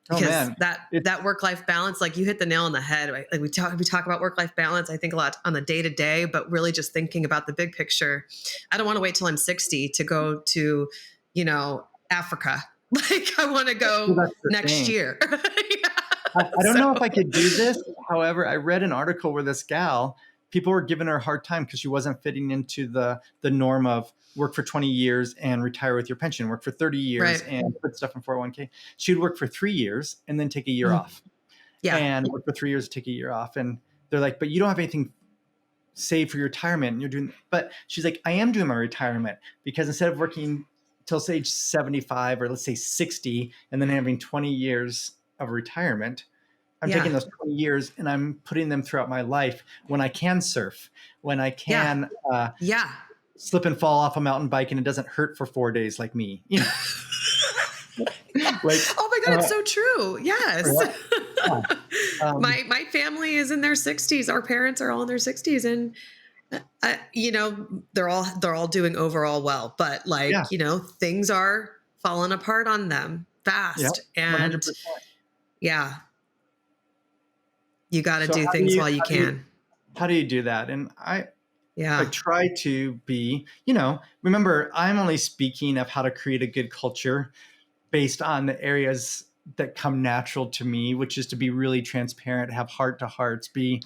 oh because man, that work-life balance, like you hit the nail on the head. Right? Like we talk about work-life balance, I think a lot on the day-to-day, but really just thinking about the big picture. I don't want to wait till I'm 60 to go to, Africa. Like, I want to well, go that's the next thing. year. Yeah. I don't know if I could do this. However, I read an article where this gal, people were giving her a hard time because she wasn't fitting into the norm of work for 20 years and retire with your pension, work for 30 years Right. and put stuff in 401k. She'd work for 3 years and then take a year Mhm. off, Yeah. and work for 3 years, take a year off. And they're like, but you don't have anything saved for your retirement. And you're doing, but she's like, I am doing my retirement, because instead of working till age 75 or let's say 60 and then having 20 years of retirement, I'm Yeah. taking those 20 years and I'm putting them throughout my life when I can surf, when I can Yeah. slip and fall off a mountain bike and it doesn't hurt for 4 days like me. Like, Oh my God, it's so true. Yes. yeah. My family is in their 60s. Our parents are all in their 60s, and they're all doing overall well, but Yeah, things are falling apart on them yeah, fast. And 100%. yeah, you got to So do how do things you while you how do you can. how do you do that? And I Yeah. try to be, remember, I'm only speaking of how to create a good culture based on the areas that come natural to me, which is to be really transparent, have heart to hearts, be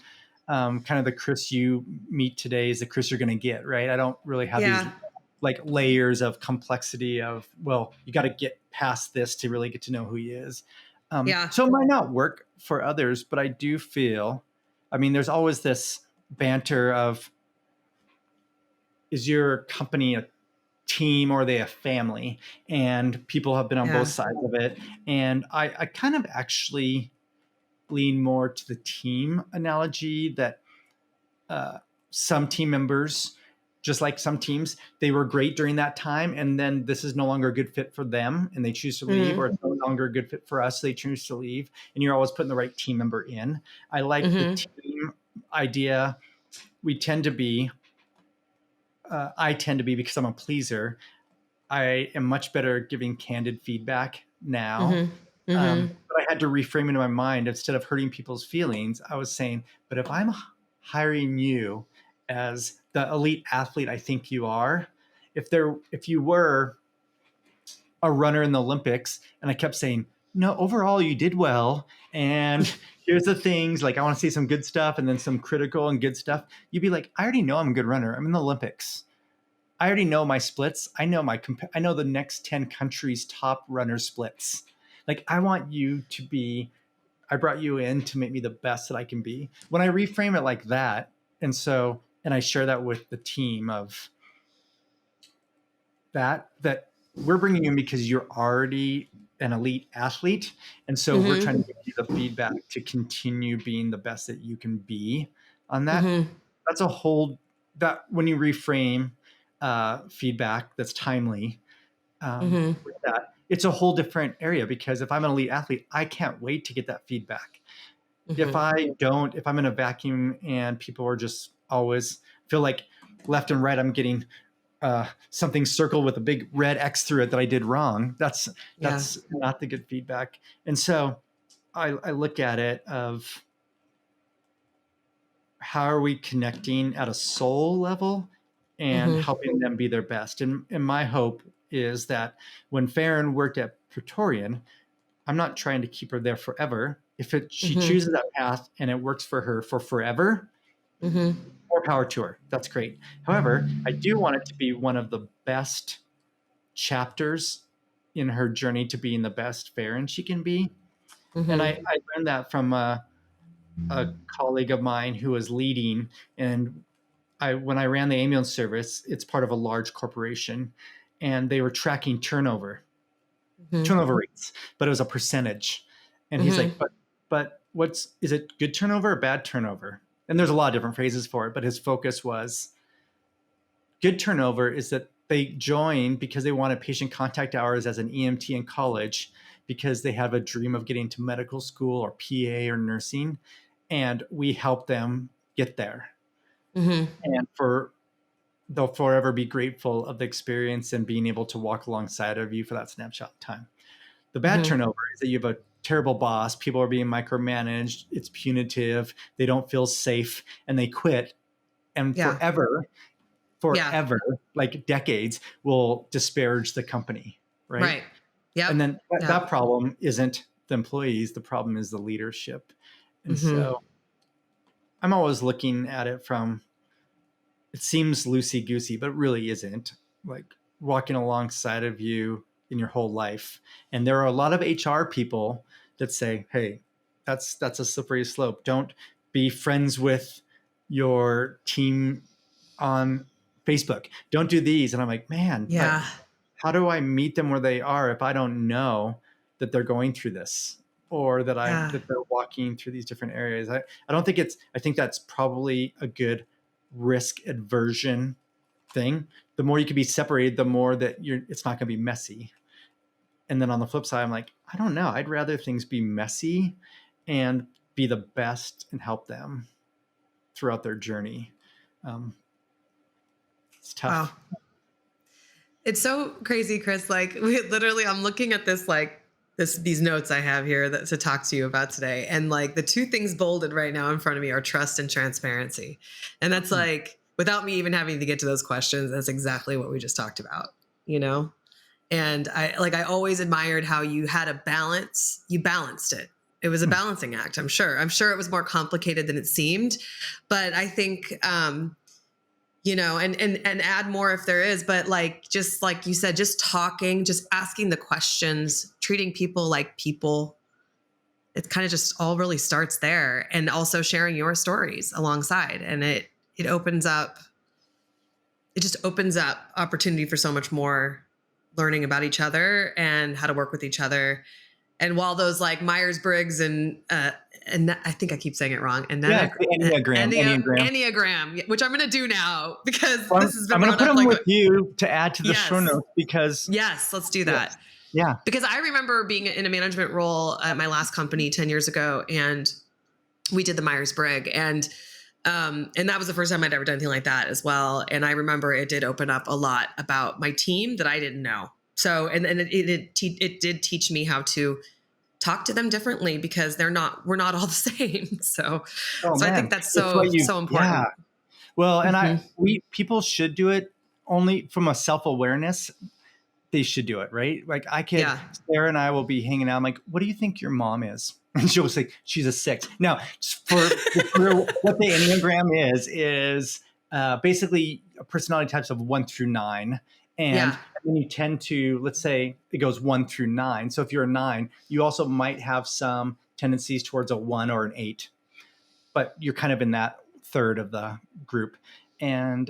kind of the Kris you meet today is the Kris you're going to get, right? I don't really have these Yeah. like layers of complexity of, well, you got to get past this to really get to know who he is. Yeah. So it might not work for others, but I do feel, there's always this banter of, is your company a team or are they a family? And people have been on both Yeah. sides of it. And I kind of actually lean more to the team analogy that some team members, just like some teams, they were great during that time. And then this is no longer a good fit for them and they choose to leave, or it's no longer a good fit for us. So they choose to leave. And you're always putting the right team member in. I like the team idea. We tend to be, I tend to be, because I'm a pleaser, I am much better at giving candid feedback now. But I had to reframe it in my mind. Instead of hurting people's feelings, I was saying, but if I'm hiring you as the elite athlete I think you are, if you were a runner in the Olympics, and I kept saying, no, overall you did well, and here's the things, like I want to see some good stuff and then some critical and good stuff, you'd be like, I already know I'm a good runner. I'm in the Olympics. I already know my splits. I know I know the next 10 countries' top runner splits. Like, I want you to be, I brought you in to make me the best that I can be. When I reframe it like that, and I share that with the team of that we're bringing you in because you're already an elite athlete. And so we're trying to give you the feedback to continue being the best that you can be on that. That's a whole, that when you reframe feedback that's timely, with that, it's a whole different area, because if I'm an elite athlete, I can't wait to get that feedback. If I'm in a vacuum and people are just always feel like left and right, I'm getting something circled with a big red X through it that I did wrong. That's not the good feedback. And so I look at it of, how are we connecting at a soul level and helping them be their best? And my hope is that when Farron worked at Praetorian, I'm not trying to keep her there forever. If she chooses that path and it works for her for forever, more more power to her. That's great. However, I do want it to be one of the best chapters in her journey to being the best Farron she can be. And I learned that from a colleague of mine who was leading. And when I ran the ambulance service, it's part of a large corporation, and they were tracking turnover rates, but it was a percentage. And he's like, but is it good turnover or bad turnover? And there's a lot of different phrases for it, but his focus was good turnover is that they join because they wanted patient contact hours as an EMT in college because they have a dream of getting to medical school or PA or nursing, and we help them get there. And they'll forever be grateful of the experience and being able to walk alongside of you for that snapshot of time. The bad turnover is that you have a terrible boss, people are being micromanaged, it's punitive, they don't feel safe, and they quit. And forever, like decades, will disparage the company, right? Yeah. And then that problem isn't the employees, the problem is the leadership. And so I'm always looking at it from, it seems loosey-goosey, but it really isn't. Like walking alongside of you in your whole life. And there are a lot of HR people that say, hey, that's a slippery slope. Don't be friends with your team on Facebook. Don't do these. And I'm like, man, how do I meet them where they are if I don't know that they're going through this, or that that they're walking through these different areas? I don't think I think that's probably a good risk aversion thing. The more you can be separated, the more that it's not going to be messy. And then on the flip side, I'm like, I don't know. I'd rather things be messy and be the best and help them throughout their journey. It's tough. Wow. It's so crazy, Kris. Like I'm looking at this, these notes I have here to talk to you about today. And like the two things bolded right now in front of me are trust and transparency. And that's like, without me even having to get to those questions, that's exactly what we just talked about, And I always admired how you had a balance. You balanced it. It was a balancing act. I'm sure it was more complicated than it seemed, but I think, and add more if there is, but just like you said, just talking, just asking the questions, treating people like people. It kind of just all really starts there, and also sharing your stories alongside. And it just opens up opportunity for so much more learning about each other and how to work with each other. And while those like Myers-Briggs and I think I keep saying it wrong. Enneagram, which I'm going to do now because this has been. I'm going to put them with you to add to the show notes because. Yes, let's do that. Yes. Yeah. Because I remember being in a management role at my last company 10 years ago, and we did the Myers-Briggs, and that was the first time I'd ever done anything like that as well. And I remember it did open up a lot about my team that I didn't know. So, and it did teach me how to talk to them differently because we're not all the same. So I think that's so important. Yeah. Well, and people should do it only from a self-awareness. They should do it, right? Like Sarah and I will be hanging out. I'm like, what do you think your mom is? And she'll say, she's a 6. Now, for what the Enneagram is basically personality types of 1 through 9. And when you tend to, let's say it goes 1 through 9. So if you're a 9, you also might have some tendencies towards a 1 or an 8, but you're kind of in that third of the group. And,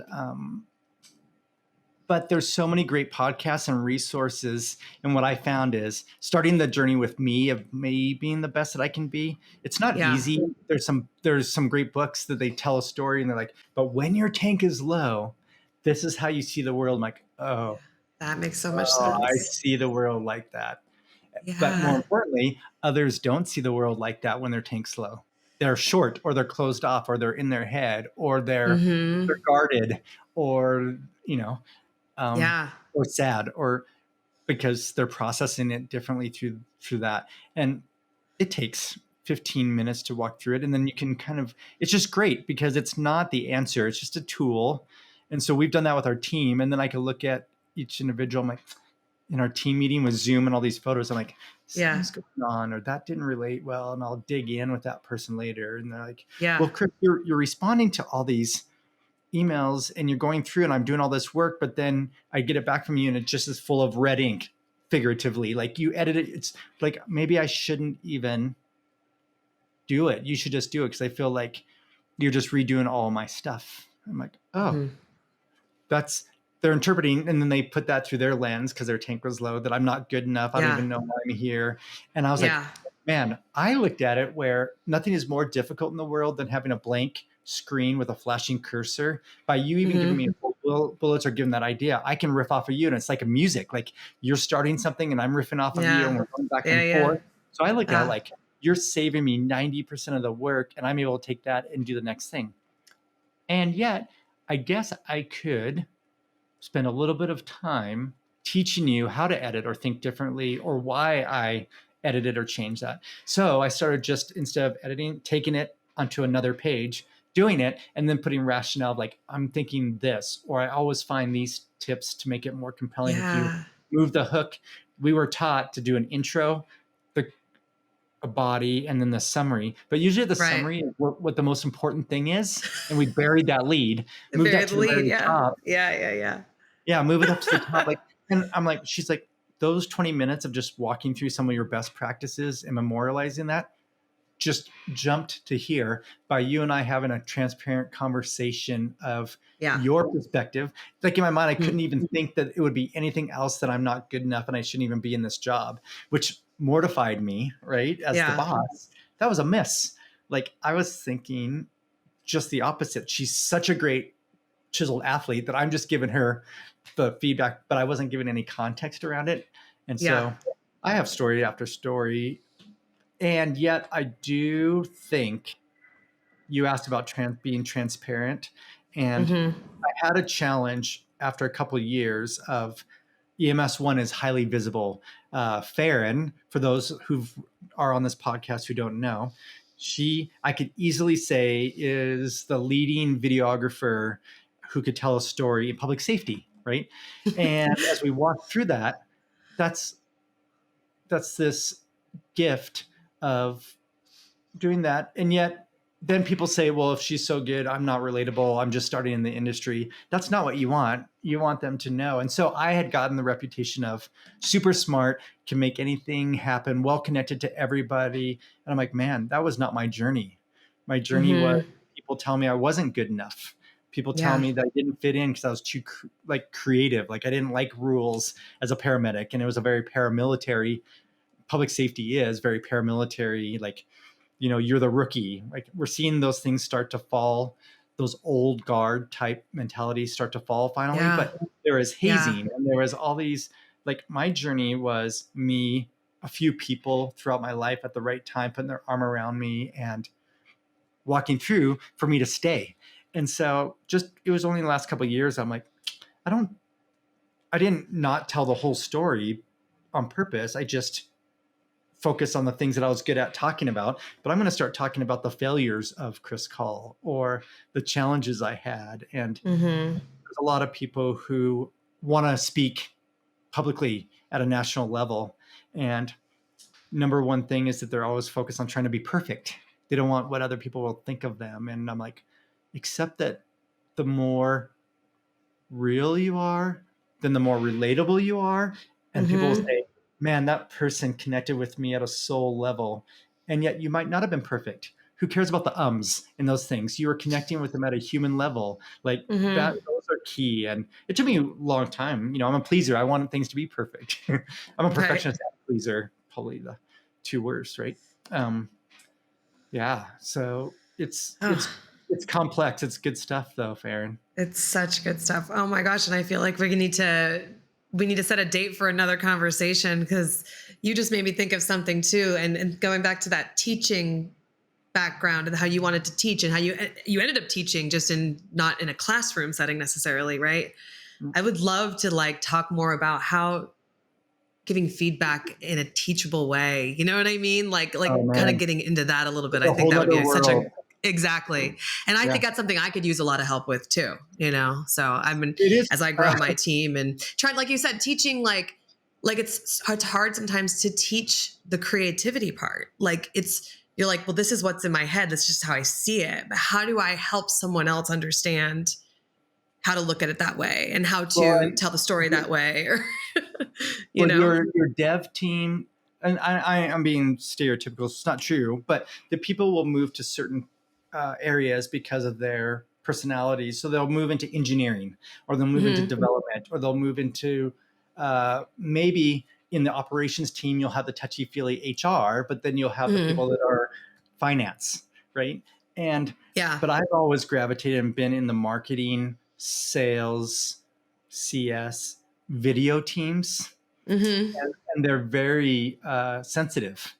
but there's so many great podcasts and resources. And what I found is starting the journey with me of me being the best that I can be. It's not easy. There's some great books that they tell a story and they're like, but when your tank is low, this is how you see the world. I'm like, oh, that makes so much sense. I see the world like that. Yeah. But more importantly, others don't see the world like that when their tank's low. They're short, or they're closed off, or they're in their head, or they're guarded, or, or sad, or because they're processing it differently through that. And it takes 15 minutes to walk through it. And then you can it's just great because it's not the answer. It's just a tool. And so we've done that with our team. And then I can look at each individual. I'm like, in our team meeting with Zoom and all these photos, I'm like, something's going on, or that didn't relate well. And I'll dig in with that person later. And they're like, well, Kris, you're responding to all these emails and you're going through and I'm doing all this work, but then I get it back from you and it just is full of red ink, figuratively. Like you edit it. It's like, maybe I shouldn't even do it. You should just do it. Cause I feel like you're just redoing all my stuff. I'm like, oh, they're interpreting. And then they put that through their lens because their tank was low, that I'm not good enough. I don't even know why I'm here. And I was like, man, I looked at it where nothing is more difficult in the world than having a blank screen with a flashing cursor. By you even giving me bullets or giving that idea, I can riff off of you. And it's like a music, like you're starting something and I'm riffing off of you and we're going back and forth. So I look at it like, you're saving me 90% of the work and I'm able to take that and do the next thing. And yet I guess I could spend a little bit of time teaching you how to edit or think differently, or why I edited or changed that. So I started just, instead of editing, taking it onto another page, doing it, and then putting rationale of like, I'm thinking this, or I always find these tips to make it more compelling. If you move the hook, we were taught to do an intro, a body, and then the summary. But usually the summary is what the most important thing is. And we buried that lead, moved that to the very top. Yeah, move it up to the top. Like, and I'm like, she's like, those 20 minutes of just walking through some of your best practices and memorializing that just jumped to here by you and I having a transparent conversation of your perspective. Like in my mind, I couldn't even think that it would be anything else, that I'm not good enough and I shouldn't even be in this job, which mortified me, right? As the boss. That was a miss. Like I was thinking just the opposite. She's such a great chiseled athlete that I'm just giving her the feedback, but I wasn't giving any context around it. And so I have story after story. And yet I do think you asked about being transparent. And I had a challenge after a couple of years of EMS 1 is highly visible. Farron, for those who are on this podcast who don't know, I could easily say is the leading videographer who could tell a story in public safety, right? And as we walk through that, that's this gift of doing that. And yet then people say, well, if she's so good, I'm not relatable. I'm just starting in the industry. That's not what you want. You want them to know. And so I had gotten the reputation of super smart, can make anything happen, well connected to everybody. And I'm like, man, that was not my journey. My journey was people tell me I wasn't good enough. People tell me that I didn't fit in because I was too creative. Like I didn't like rules as a paramedic. And it was a very paramilitary, public safety is very paramilitary, like, you know, you're the rookie. Like we're seeing those things start to fall, those old guard type mentalities start to fall finally. But there is hazing and there was all these, like my journey was me, a few people throughout my life at the right time, putting their arm around me and walking through for me to stay. And so it was only the last couple of years. I'm like, I didn't not tell the whole story on purpose. I just focus on the things that I was good at talking about, but I'm going to start talking about the failures of Kris Kaull or the challenges I had. And there's a lot of people who want to speak publicly at a national level. And number one thing is that they're always focused on trying to be perfect. They don't want what other people will think of them. And I'm like, except that the more real you are, then the more relatable you are. And people will say, man, that person connected with me at a soul level. And yet you might not have been perfect. Who cares about the ums and those things? You were connecting with them at a human level. Like that, those are key. And it took me a long time. You know, I'm a pleaser. I want things to be perfect. I'm a perfectionist and a pleaser, probably the two worst, right? So it's complex. It's good stuff though, Farron. It's such good stuff. Oh my gosh. And I feel like we need to set a date for another conversation, because you just made me think of something too. And going back to that teaching background and how you wanted to teach and how you ended up teaching just not in a classroom setting necessarily. Right. I would love to talk more about how giving feedback in a teachable way, you know what I mean? Kind of getting into that a little bit. I think that would be exactly. And I think that's something I could use a lot of help with too, you know? So as I grow my team and try, like you said, teaching, it's hard sometimes to teach the creativity part. You're like, well, this is what's in my head. That's just how I see it. But how do I help someone else understand how to look at it that way and how to tell the story that way, or your dev team, and I'm being stereotypical, it's not true, but the people will move to certain areas because of their personalities. So they'll move into engineering, or they'll move into development, or they'll move into maybe in the operations team, you'll have the touchy-feely HR, but then you'll have the people that are finance, right? But I've always gravitated and been in the marketing, sales, CS, video teams, and they're very sensitive.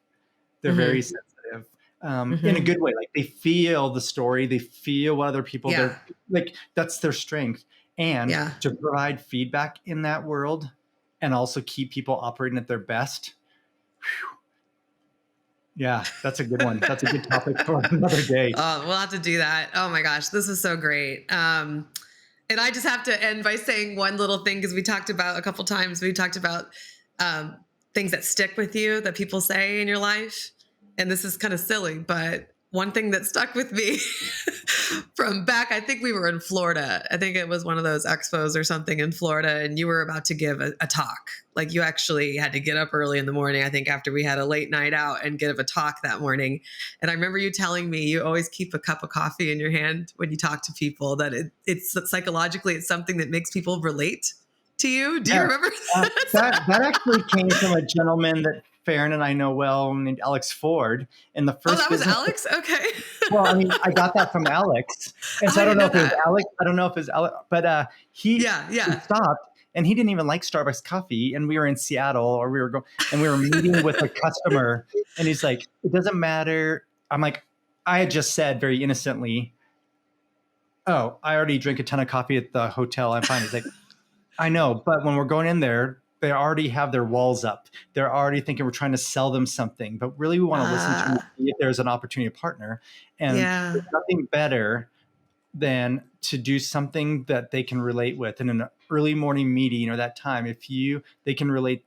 They're very sensitive in a good way. Like they feel the story, they feel what other people. They're like, that's their strength, and to provide feedback in that world, and also keep people operating at their best. Whew. Yeah, that's a good one. That's a good topic for another day. Oh, we'll have to do that. Oh my gosh, this is so great. And I just have to end by saying one little thing, because we talked about a couple times, we talked about things that stick with you that people say in your life. And this is kind of silly, but one thing that stuck with me from back, I think we were in Florida. I think it was one of those expos or something in Florida, and you were about to give a talk. Like you actually had to get up early in the morning, I think after we had a late night out, and give a talk that morning. And I remember you telling me you always keep a cup of coffee in your hand when you talk to people, that it's psychologically, it's something that makes people relate to you. Do you remember that actually came from a gentleman that Farron and I know well, named Alex Ford. In the first that was Alex? Okay. Well, I mean, I got that from Alex. And so I don't know if it was Alex. I don't know if it was Alex, but he stopped, and he didn't even like Starbucks coffee. And we were in Seattle, or we were meeting with a customer, and he's like, it doesn't matter. I'm like, I had just said very innocently, oh, I already drink a ton of coffee at the hotel. I'm fine. He's like, I know, but when we're going in there, they already have their walls up. They're already thinking we're trying to sell them something, but really we want to listen to see if there's an opportunity to partner. And there's nothing better than to do something that they can relate with in an early morning meeting, or that time. They can relate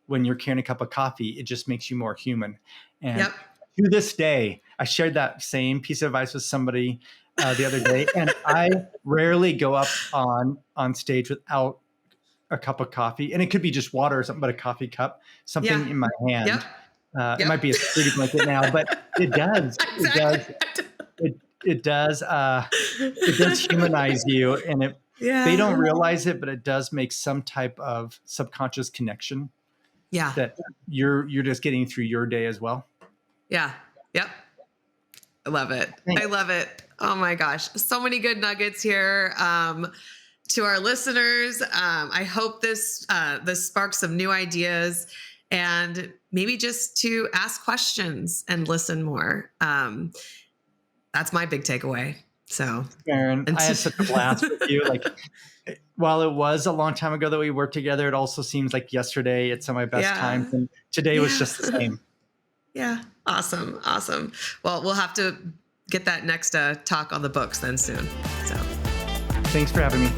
when you're carrying a cup of coffee, it just makes you more human. And to this day, I shared that same piece of advice with somebody the other day, and I rarely go up on stage without a cup of coffee, and it could be just water or something, but a coffie cup, something in my hand. It might be a security blanket now, but it does. It does humanize you, and they don't realize it, but it does make some type of subconscious connection. That you're just getting through your day as well. I love it. Thanks. I love it. Oh my gosh, so many good nuggets here. To our listeners, I hope this sparks some new ideas, and maybe just to ask questions and listen more. That's my big takeaway. So, Farron, I had such a blast with you. Like, while it was a long time ago that we worked together, it also seems like yesterday. It's some of my best times, and today was just the same. Awesome. Well, we'll have to get that next talk on the books then soon. So, thanks for having me.